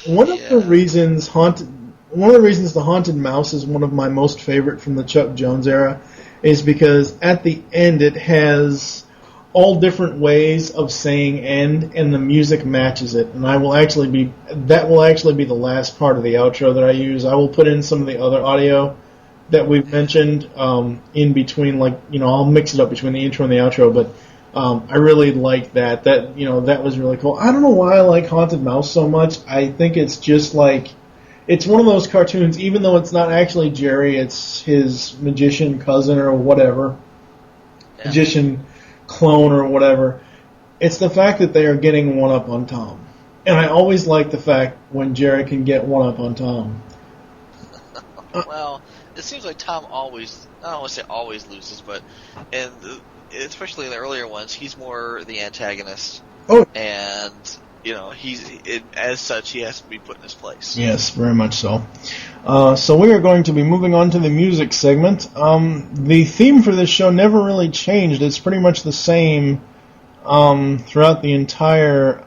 One of the reasons the Haunted Mouse is one of my most favorite from the Chuck Jones era is because at the end it has all different ways of saying end, and the music matches it. And that will actually be the last part of the outro that I use. I will put in some of the other audio that we've mentioned in between, I'll mix it up between the intro and the outro, but I really like that. That was really cool. I don't know why I like Haunted Mouse so much. I think it's just it's one of those cartoons, even though it's not actually Jerry, it's his magician cousin or whatever, magician clone or whatever. It's the fact that they are getting one up on Tom. And I always like the fact when Jerry can get one up on Tom. Well, it seems like Tom always, I don't want to say always loses, but especially in the earlier ones, he's more the antagonist. Oh. And, as such, he has to be put in his place. Yes, very much so. So we are going to be moving on to the music segment. The theme for this show never really changed. It's pretty much the same throughout the entire,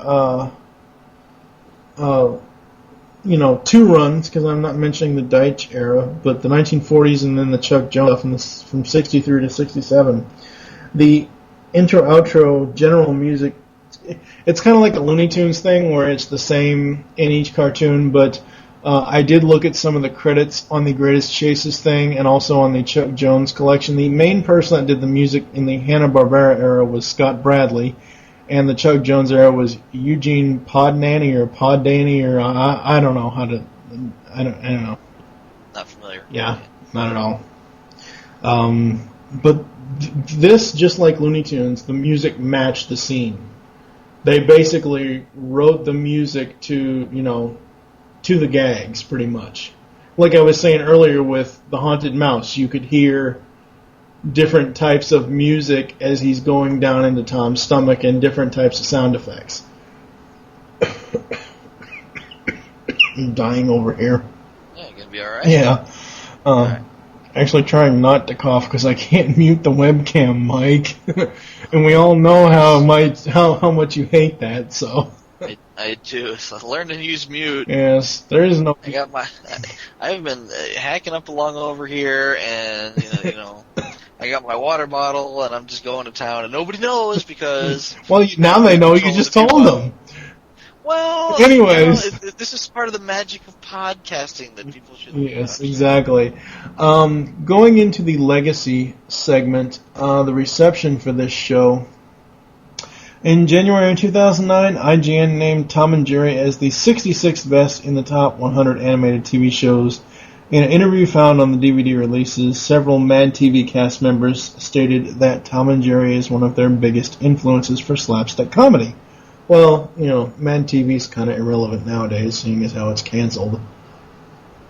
2 runs, because I'm not mentioning the Deitch era, but the 1940s and then the Chuck Jones stuff from 63 to 67. The intro-outro general music, it's kind of like a Looney Tunes thing where it's the same in each cartoon, but I did look at some of the credits on the Greatest Chases thing and also on the Chuck Jones collection. The main person that did the music in the Hanna-Barbera era was Scott Bradley, and the Chuck Jones era was Eugene Podnanny or Poddanny, or I don't know how to... I don't know. Not familiar. Yeah, not at all. But this, just like Looney Tunes, the music matched the scene. They basically wrote the music to the gags, pretty much. Like I was saying earlier with the Haunted Mouse, you could hear different types of music as he's going down into Tom's stomach and different types of sound effects. I'm dying over here. Yeah, you're going to be alright. Yeah. All right. Actually trying not to cough because I can't mute the webcam mic. And we all know how much you hate that, so... I do. So learn to use mute. Yes, there is no... I've been hacking up along over here, and, I got my water bottle, and I'm just going to town, and nobody knows because... Well, now they know. You just told them. Well, anyways, this is part of the magic of podcasting that people should... Yes, exactly. Going into the legacy segment, the reception for this show... In January 2009, IGN named Tom and Jerry as the 66th best in the top 100 animated TV shows. In an interview found on the DVD releases, several Mad TV cast members stated that Tom and Jerry is one of their biggest influences for slapstick comedy. Well, Mad TV's kind of irrelevant nowadays, seeing as how it's canceled.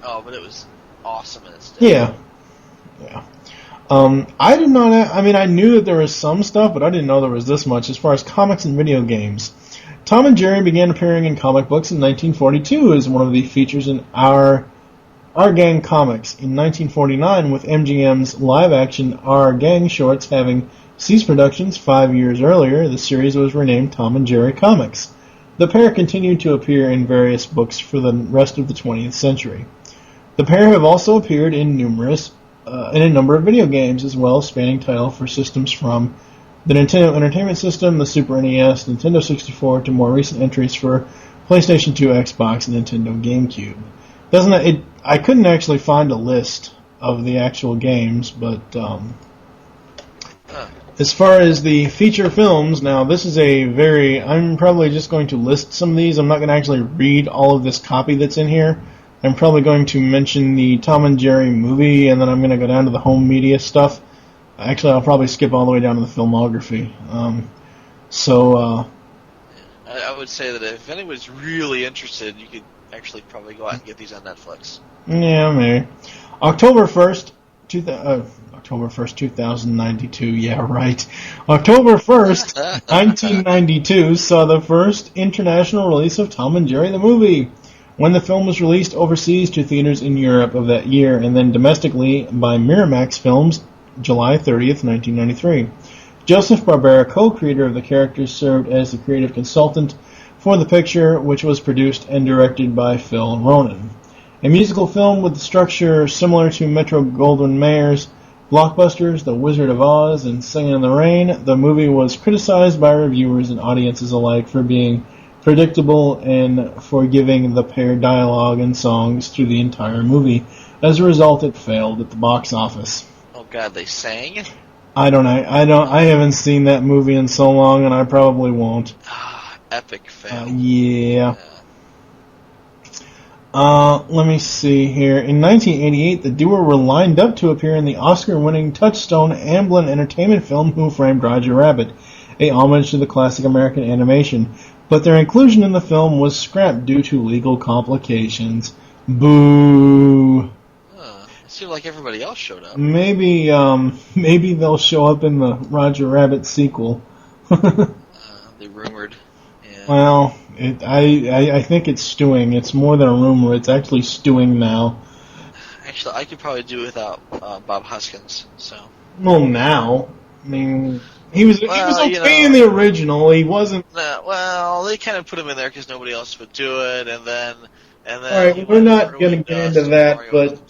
Oh, but it was awesome in its day. Yeah. I did not... I knew that there was some stuff, but I didn't know there was this much as far as comics and video games. Tom and Jerry began appearing in comic books in 1942 as one of the features in Our Gang Comics. In 1949, with MGM's live-action Our Gang shorts having ceased productions 5 years earlier, the series was renamed Tom and Jerry Comics. The pair continued to appear in various books for the rest of the 20th century. The pair have also appeared in in a number of video games as well, spanning title for systems from the Nintendo Entertainment System, the Super NES, Nintendo 64, to more recent entries for PlayStation 2, Xbox, and Nintendo GameCube. I couldn't actually find a list of the actual games, but as far as the feature films, now this is I'm probably just going to list some of these. I'm not going to actually read all of this copy that's in here. I'm probably going to mention the Tom and Jerry movie, and then I'm going to go down to the home media stuff. Actually, I'll probably skip all the way down to the filmography. I would say that if anyone's really interested, you could actually probably go out and get these on Netflix. Yeah, maybe. October 1st, October 1st, 2092. Yeah, right. October 1st, 1992 saw the first international release of Tom and Jerry the movie, when the film was released overseas to theaters in Europe of that year, and then domestically by Miramax Films, July 30th, 1993. Joseph Barbera, co-creator of the characters, served as the creative consultant for the picture, which was produced and directed by Phil Ronan. A musical film with a structure similar to Metro-Goldwyn-Mayer's blockbusters The Wizard of Oz and Singin' in the Rain, the movie was criticized by reviewers and audiences alike for being predictable and for giving the pair dialogue and songs through the entire movie. As a result, it failed at the box office. Oh God, they sang? I haven't seen that movie in so long, and I probably won't. Epic fail. Yeah. Let me see here. In 1988, the duo were lined up to appear in the Oscar-winning Touchstone Amblin Entertainment film Who Framed Roger Rabbit, a homage to the classic American animation, but their inclusion in the film was scrapped due to legal complications. Boo! It seemed like everybody else showed up. Maybe they'll show up in the Roger Rabbit sequel. They rumored. Yeah. Well, I think it's stewing. It's more than a rumor. It's actually stewing now. Actually, I could probably do without Bob Hoskins. So. Well, now, I mean, he was okay in the original. He wasn't. Well, they kind of put him in there because nobody else would do it, and then. All right, we're not going to get into that, but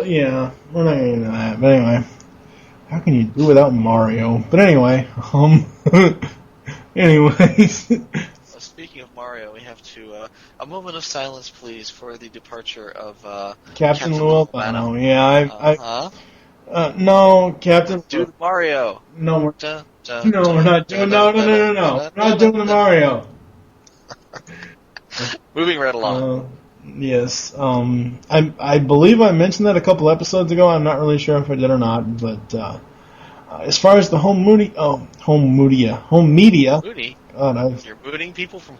yeah, we're not getting into that. But anyway, how can you do without Mario? But anyway, anyways. Speaking of Mario, we have to a moment of silence, please, for the departure of Captain Lou Albano. Yeah, no, Captain. Do Mario. No, we're not doing. No. We're not doing the Mario. Moving right along. Yes. I believe I mentioned that a couple episodes ago. I'm not really sure if I did or not, but as far as the home media. Moody? God, You're mooning people from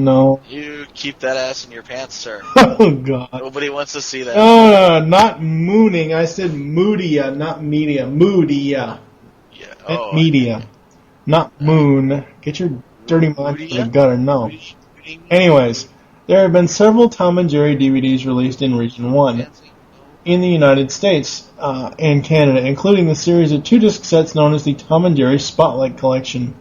No. home? You keep that ass in your pants, sir. Oh, God. Nobody wants to see that. No, not mooning. I said moodia, not media. Moodia. Yeah. Oh, media. Not moon. Get your dirty mind in the gutter. No. Anyways, there have been several Tom and Jerry DVDs released in Region 1 in the United States and Canada, including the series of 2-disc sets known as the Tom and Jerry Spotlight Collection.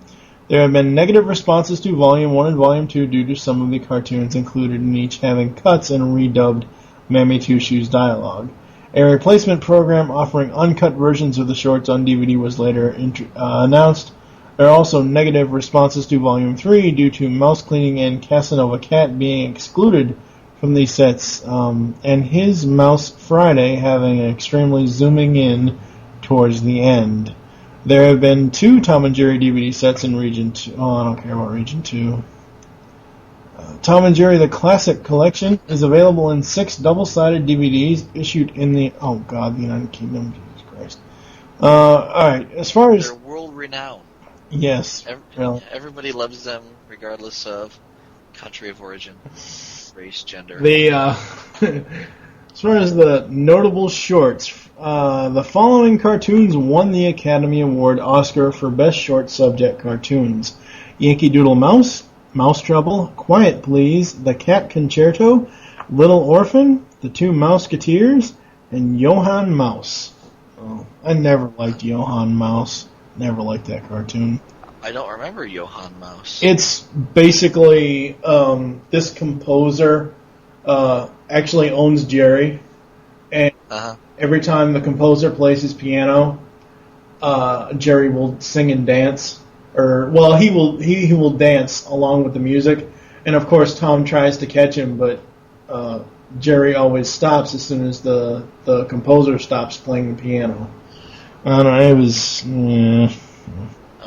There have been negative responses to Volume 1 and Volume 2 due to some of the cartoons included in each having cuts and redubbed Mammy Two Shoes dialogue. A replacement program offering uncut versions of the shorts on DVD was later announced. There are also negative responses to Volume 3 due to Mouse Cleaning and Casanova Cat being excluded from these sets, and His Mouse Friday having an extremely zooming in towards the end. There have been 2 Tom and Jerry DVD sets in Region 2. Oh, I don't care about Region 2. Tom and Jerry The Classic Collection is available in 6 double-sided DVDs issued in the United Kingdom. Jesus Christ. Alright, as far as... They're world-renowned. Yes. Everybody loves them, regardless of country of origin, race, gender. As far as the notable shorts, the following cartoons won the Academy Award Oscar for Best Short Subject Cartoons: Yankee Doodle Mouse, Mouse Trouble, Quiet Please, The Cat Concerto, Little Orphan, The Two Mouseketeers, and Johann Mouse. Oh, I never liked Johann Mouse. Never liked that cartoon. I don't remember Johann Mouse. It's basically this composer actually owns Jerry, and every time the composer plays his piano, Jerry will sing and dance, he will dance along with the music, and of course Tom tries to catch him, but Jerry always stops as soon as the composer stops playing the piano. I don't know, it was...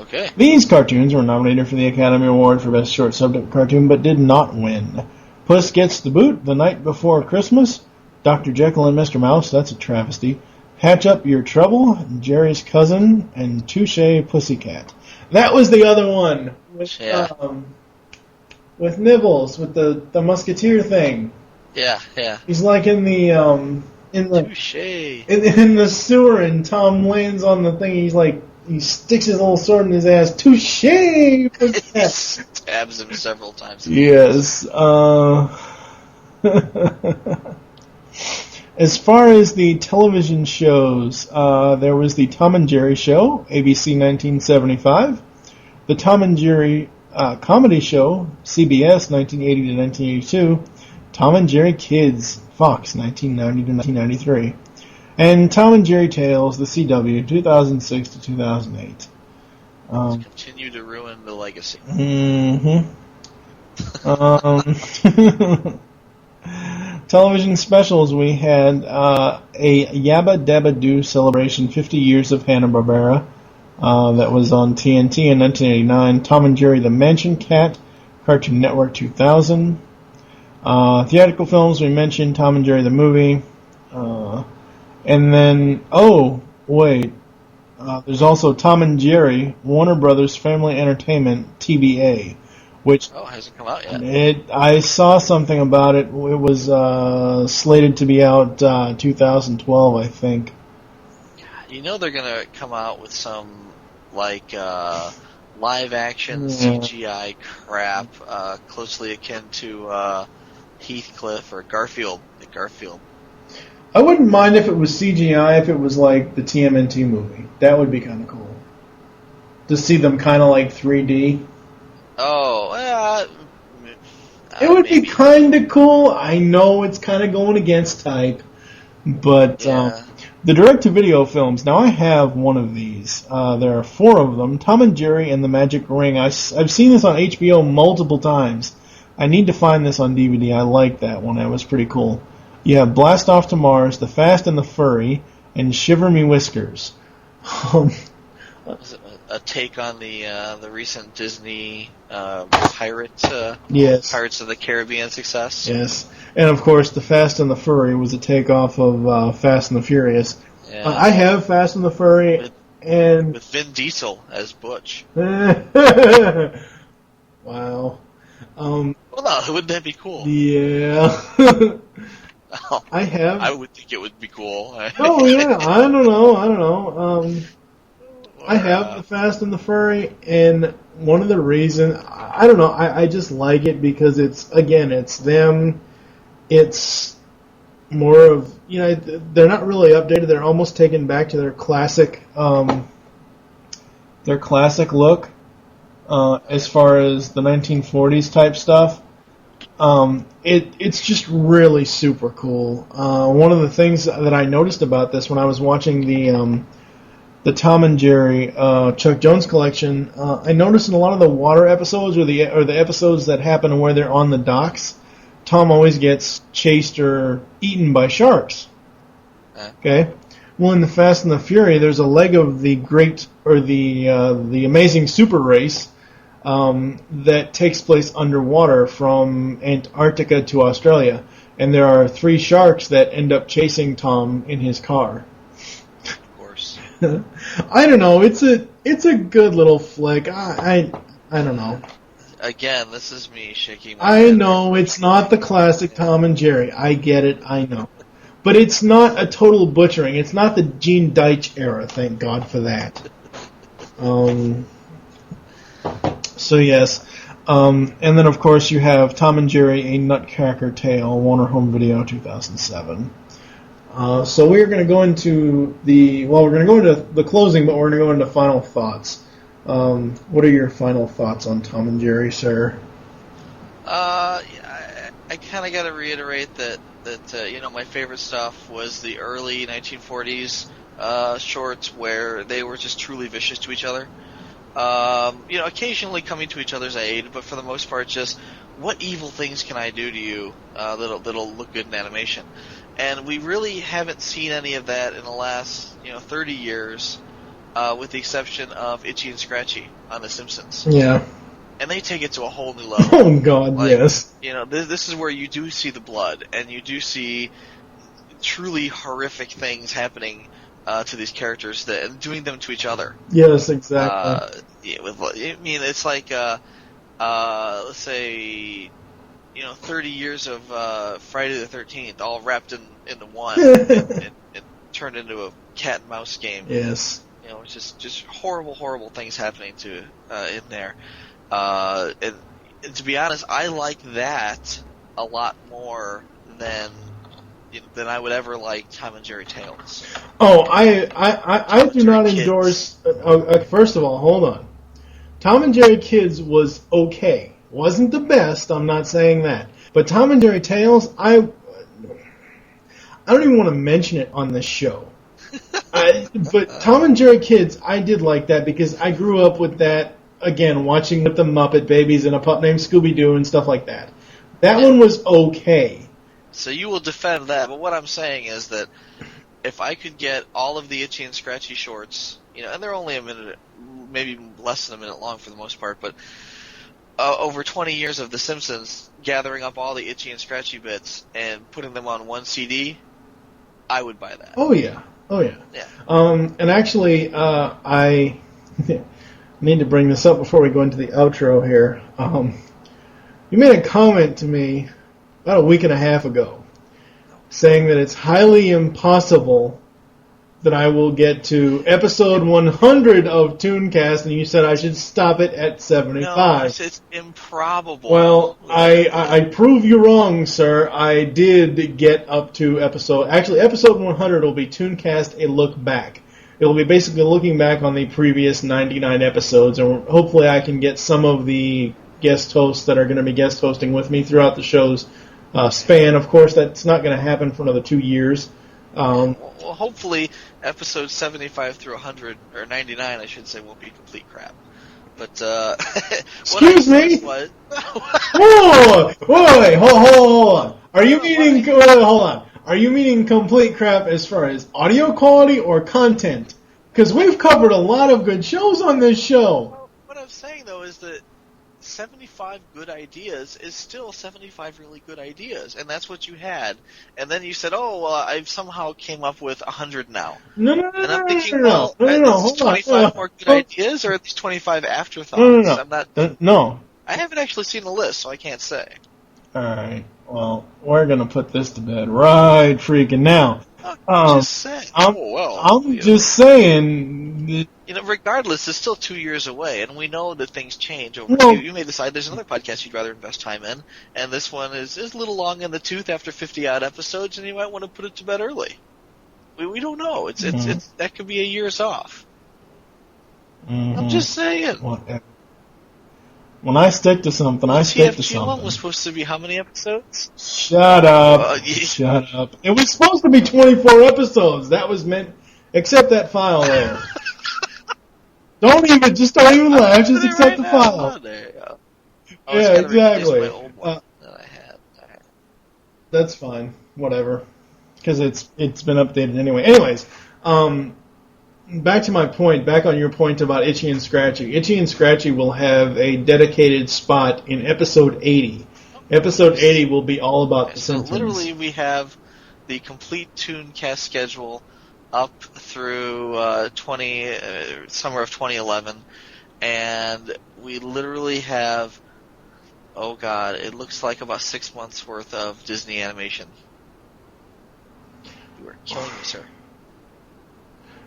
Okay. These cartoons were nominated for the Academy Award for Best Short Subject Cartoon, but did not win. Puss Gets the Boot, The Night Before Christmas, Dr. Jekyll and Mr. Mouse, that's a travesty, Patch Up Your Trouble, Jerry's Cousin, and Touche Pussycat. That was the other one, with Nibbles, with the musketeer thing. Yeah. He's like in the in the Touche. in the sewer, and Tom lands on the thing. He's like, he sticks his little sword in his ass. Touche! He stabs him several times. Yes. As far as the television shows, there was the Tom and Jerry Show, ABC 1975. The Tom and Jerry Comedy Show, CBS 1980 to 1982. Tom and Jerry Kids, Fox 1990 to 1993. And Tom and Jerry Tales, the CW, 2006 to 2008. Continue to ruin the legacy. Television specials, we had a Yabba Dabba Doo celebration, 50 years of Hanna-Barbera, that was on TNT in 1989. Tom and Jerry the Mansion Cat, Cartoon Network 2000. Theatrical films, we mentioned Tom and Jerry the movie. And then, there's also Tom and Jerry, Warner Brothers Family Entertainment, TBA, which hasn't come out yet. I saw something about it. It was slated to be out 2012, I think. You know they're gonna come out with some like live action CGI crap, closely akin to Heathcliff or Garfield. I wouldn't mind if it was CGI, if it was like the TMNT movie. That would be kind of cool. To see them kind of like 3D. It would be kind of cool. I know it's kind of going against type, but the direct-to-video films. Now I have one of these. There are 4 of them. Tom and Jerry and the Magic Ring. I've seen this on HBO multiple times. I need to find this on DVD. I like that one. That was pretty cool. You have Blast Off to Mars, The Fast and the Furry, and Shiver Me Whiskers. Was it a take on the recent Disney Pirates of the Caribbean success? Yes, and of course, The Fast and the Furry was a takeoff of Fast and the Furious. Yeah. I have Fast and the Furry, with Vin Diesel as Butch. Wow. Wouldn't that be cool? Yeah. I would think it would be cool. Oh yeah, I don't know. I have the Fast and the Furry, and one of the reasons, I don't know, I just like it because it's them. It's more of, they're not really updated. They're almost taken back to their classic look, as far as the 1940s type stuff. It's just really super cool. One of the things that I noticed about this when I was watching the Tom and Jerry Chuck Jones collection, I noticed in a lot of the water episodes or the episodes that happen where they're on the docks, Tom always gets chased or eaten by sharks. Okay. Well, in the Fast and the Fury, there's a leg of the the Amazing Super Race. That takes place underwater from Antarctica to Australia, and there are 3 sharks that end up chasing Tom in his car. Of course. I don't know. It's a good little flick. I don't know. Again, this is me shaking my I head. know it's not the classic Tom and Jerry. I get it. I know, but it's not a total butchering. It's not the Gene Deitch era. Thank God for that. So yes, and then of course you have Tom and Jerry, A Nutcracker Tale, Warner Home Video, 2007. So we're going to go into the closing, but we're going to go into final thoughts. What are your final thoughts on Tom and Jerry, sir? I kind of got to reiterate that my favorite stuff was the early 1940s shorts where they were just truly vicious to each other. Occasionally coming to each other's aid, but for the most part, just what evil things can I do to you that'll look good in animation? And we really haven't seen any of that in the last 30 years, with the exception of Itchy and Scratchy on The Simpsons. Yeah. And they take it to a whole new level. Oh God, yes. This is where you do see the blood, and you do see truly horrific things happening to these characters and doing them to each other. Yes, exactly. It's like, let's say, 30 years of Friday the 13th all wrapped into one and turned into a cat and mouse game. Yes. It's just horrible, horrible things happening in there. And to be honest, I like that a lot more than I would ever like Tom and Jerry Tales. Oh, I do not endorse. First of all, hold on. Tom and Jerry Kids was okay. Wasn't the best. I'm not saying that. But Tom and Jerry Tales, I don't even want to mention it on this show. But Tom and Jerry Kids, I did like that because I grew up with that. Again, watching with the Muppet Babies and a pup named Scooby-Doo and stuff like that. That one was okay. So you will defend that, but what I'm saying is that if I could get all of the Itchy and Scratchy shorts, and they're only a minute, maybe less than a minute long for the most part, but over 20 years of The Simpsons, gathering up all the Itchy and Scratchy bits and putting them on one CD, I would buy that. Oh, yeah. Yeah. And actually, I need to bring this up before we go into the outro here. You made a comment to me about a week and a half ago saying that it's highly impossible that I will get to episode 100 of ToonCast, and you said I should stop it at 75. No, it's improbable. Well, I prove you wrong, sir. I did get up to episode 100 will be ToonCast, a look back. It will be basically looking back on the previous 99 episodes, and hopefully I can get some of the guest hosts that are going to be guest hosting with me throughout the show's span. Of course, that's not going to happen for another 2 years. Well, hopefully, episodes 75 through 100, or 99, I should say, won't be complete crap. But, excuse me? What? Hold on. Are you meaning, hold on. Are you meaning complete crap as far as audio quality or content? Because we've covered a lot of good shows on this show. Well, what I'm saying, though, is that 75 good ideas is still 75 really good ideas, and that's what you had. And then you said, I've somehow came up with 100 now. No. And I'm thinking, hold 25 more good ideas, or are these 25 afterthoughts? No. I haven't actually seen the list, so I can't say. Alright, well, we're going to put this to bed right freaking now. I'm just saying. Regardless, it's still 2 years away, and we know that things change You may decide there's another podcast you'd rather invest time in, and this one is a little long in the tooth after 50-odd episodes, and you might want to put it to bed early. We don't know. It's that could be a year's off. Mm-hmm. I'm just saying. Whatever. When I stick to something, I stick to something. TFG1 was supposed to be how many episodes? Shut up. Shut up. It was supposed to be 24 episodes. That was meant, except that file there. Don't even laugh. Just accept the file. There you go. Yeah, exactly. My old one that I had. That's fine. Whatever. Because it's been updated anyway. Anyways, back to my point, back on your point about Itchy and Scratchy. Itchy and Scratchy will have a dedicated spot in episode 80. Episode 80 will be all about the Simpsons. Literally, we have the complete ToonCast schedule up through summer of 2011, and we literally have, it looks like about 6 months worth of Disney animation. You are killing me, sir.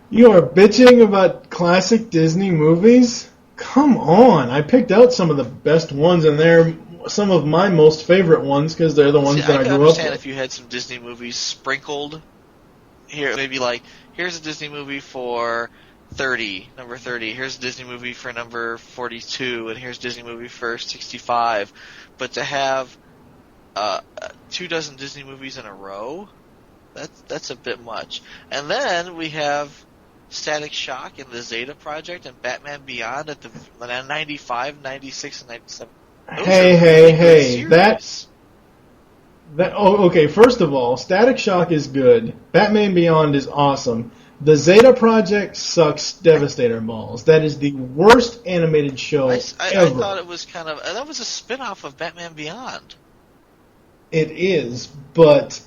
You are bitching about classic Disney movies? Come on. I picked out some of the best ones, and they're some of my most favorite ones because they're the ones that I grew up with. I can understand if you had some Disney movies sprinkled here, maybe like, here's a Disney movie for number 30, here's a Disney movie for number 42, and here's a Disney movie for 65. But to have 24 Disney movies in a row, that's a bit much. And then we have Static Shock and the Zeta Project and Batman Beyond at the 95, 96, and 97. Hey, okay, first of all, Static Shock is good. Batman Beyond is awesome. The Zeta Project sucks Devastator balls. That is the worst animated show ever. I thought it was that was a spin-off of Batman Beyond. It is, but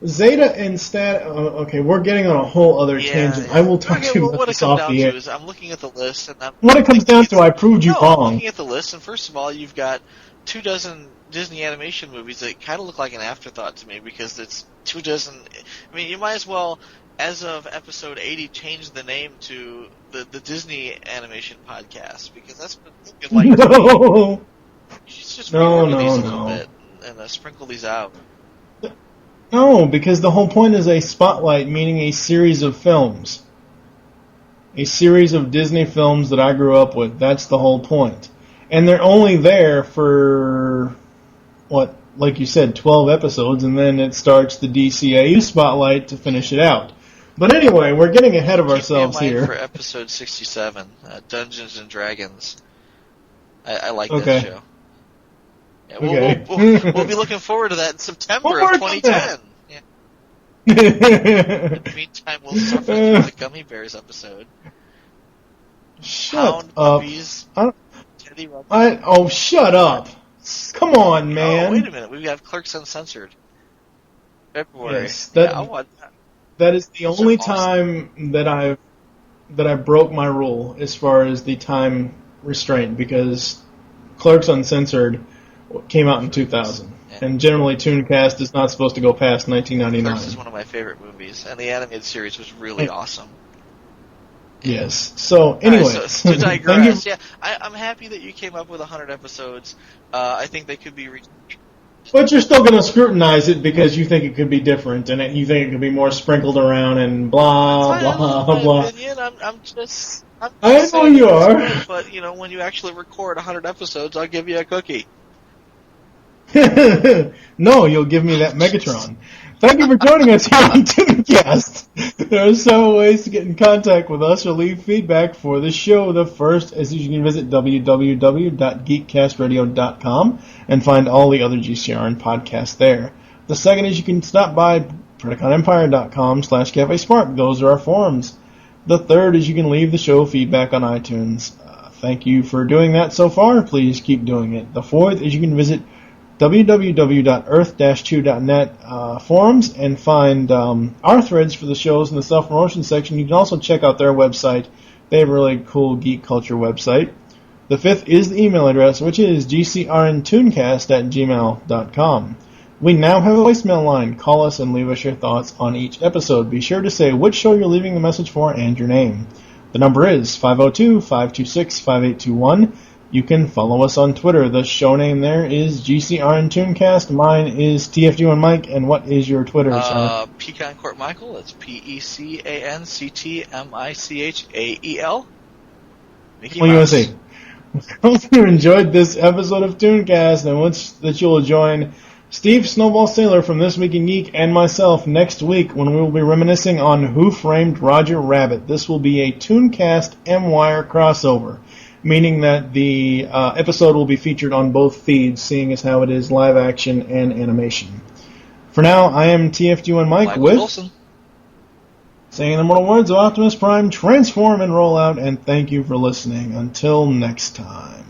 Zeta and okay, we're getting on a whole other tangent. I will talk to you about this off the air. I'm looking at the list, and what it comes down to, I proved you wrong. I'm looking at the list, and first of all, you've got 24 Disney animation movies that kind of look like an afterthought to me because it's 24. I mean, you might as well, as of episode 80, change the name to the Disney Animation Podcast because that's what it's like. No. You should just reorder these a little No. bit and sprinkle these out. No, because the whole point is a spotlight, meaning a series of films. A series of Disney films that I grew up with. That's the whole point. And they're only there for, what, like you said, 12 episodes, and then it starts the DCAU spotlight to finish it out. But anyway, we're getting ahead of ourselves Keep me in mind here. for episode 67, Dungeons and Dragons. I like Okay. that show. Yeah, Okay. we'll be looking forward to that in September We'll of work on that. 2010. Yeah. In the meantime, we'll suffer through the Gummy Bears episode. Shut Hound up. Puppies, I- Teddy Ruxpin. Oh, shut up. Come on, man. Oh, wait a minute. We've got Clerks Uncensored. February. Yes, Yeah, I want that. That is the Those only are awesome. time that I broke my rule as far as the time restraint, because Clerks Uncensored came out in 2000, Yeah. and generally ToonCast is not supposed to go past 1999. Clerks is one of my favorite movies, and the animated series was really awesome. Yes. So, anyways, Alright, so to thank you. digress, yeah, I'm happy that you came up with 100 episodes. I think they could be But you're still going to scrutinize it because you think it could be different, and you think it could be more sprinkled around and blah, blah, my blah. opinion. I'm just I know saying you it's are. good, but when you actually record 100 episodes, I'll give you a cookie. No, you'll give me that Megatron. Thank you for joining us here on ToonCast. There are several ways to get in contact with us or leave feedback for the show. The first is you can visit www.geekcastradio.com and find all the other GCRN podcasts there. The second is you can stop by PredicationEmpire.com/CafeSpark. Those are our forums. The third is you can leave the show feedback on iTunes. Thank you for doing that so far. Please keep doing it. The fourth is you can visit www.earth-2.net forums and find our threads for the shows in the self-promotion section. You can also check out their website. They have a really cool geek culture website. The fifth is the email address, which is gcrntooncast@gmail.com. We now have a voicemail line. Call us and leave us your thoughts on each episode. Be sure to say which show you're leaving the message for and your name. The number is 502-526-5821. You can follow us on Twitter. The show name there is GCRN ToonCast. Mine is TFG1Mike. And what is your Twitter, sir? Pecan Court Michael. That's PECANCTMICHAEL. Mickey Well, Mouse. USA. I hope you enjoyed this episode of ToonCast, and that you'll join Steve Snowball Sailor from This Week in Geek and myself next week when we will be reminiscing on Who Framed Roger Rabbit. This will be a ToonCast M-Wire crossover, meaning that the episode will be featured on both feeds, seeing as how it is live action and animation. For now, I am TFG1Mike Michael with Wilson. saying the immortal words of Optimus Prime, transform and roll out, and thank you for listening. Until next time.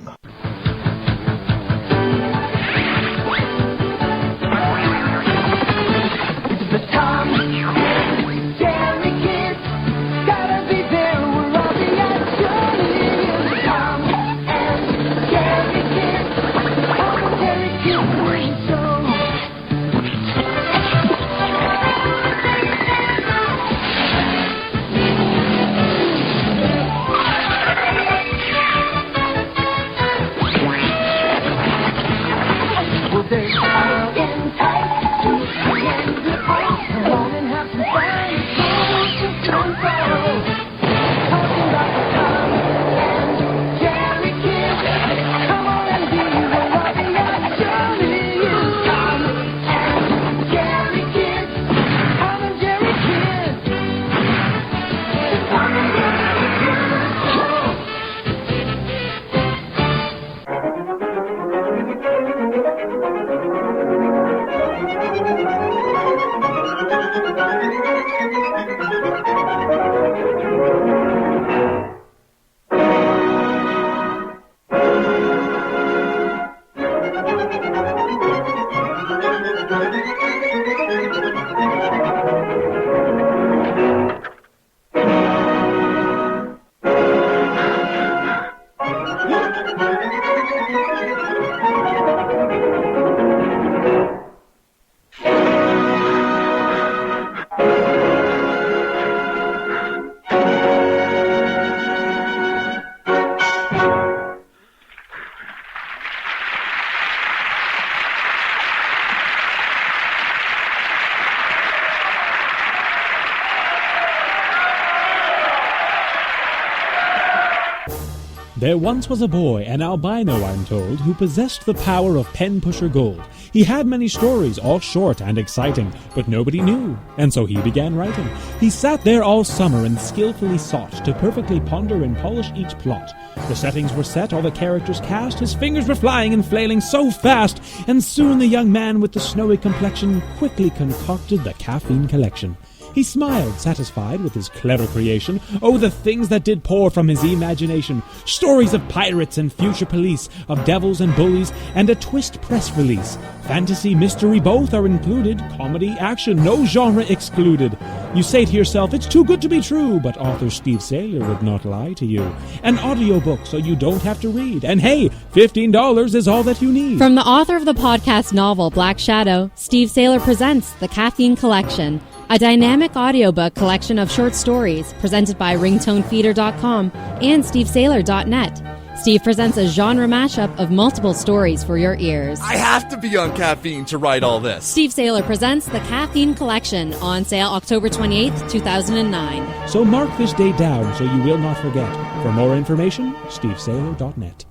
There once was a boy, an albino I'm told, who possessed the power of pen-pusher gold. He had many stories, all short and exciting, but nobody knew, and so he began writing. He sat there all summer and skillfully sought to perfectly ponder and polish each plot. The settings were set, all the characters cast, his fingers were flying and flailing so fast, and soon the young man with the snowy complexion quickly concocted the caffeine collection. He smiled, satisfied with his clever creation. Oh, the things that did pour from his imagination. Stories of pirates and future police, of devils and bullies, and a twist press release. Fantasy, mystery, both are included. Comedy, action, no genre excluded. You say to yourself, it's too good to be true, but author Steve Saylor would not lie to you. An audiobook so you don't have to read. And hey, $15 is all that you need. From the author of the podcast novel Black Shadow, Steve Saylor presents The Caffeine Collection, a dynamic audiobook collection of short stories presented by ringtonefeeder.com and stevesaylor.net. Steve presents a genre mashup of multiple stories for your ears. I have to be on caffeine to write all this. Steve Saylor presents The Caffeine Collection, on sale October 28th, 2009. So mark this date down so you will not forget. For more information, stevesaylor.net.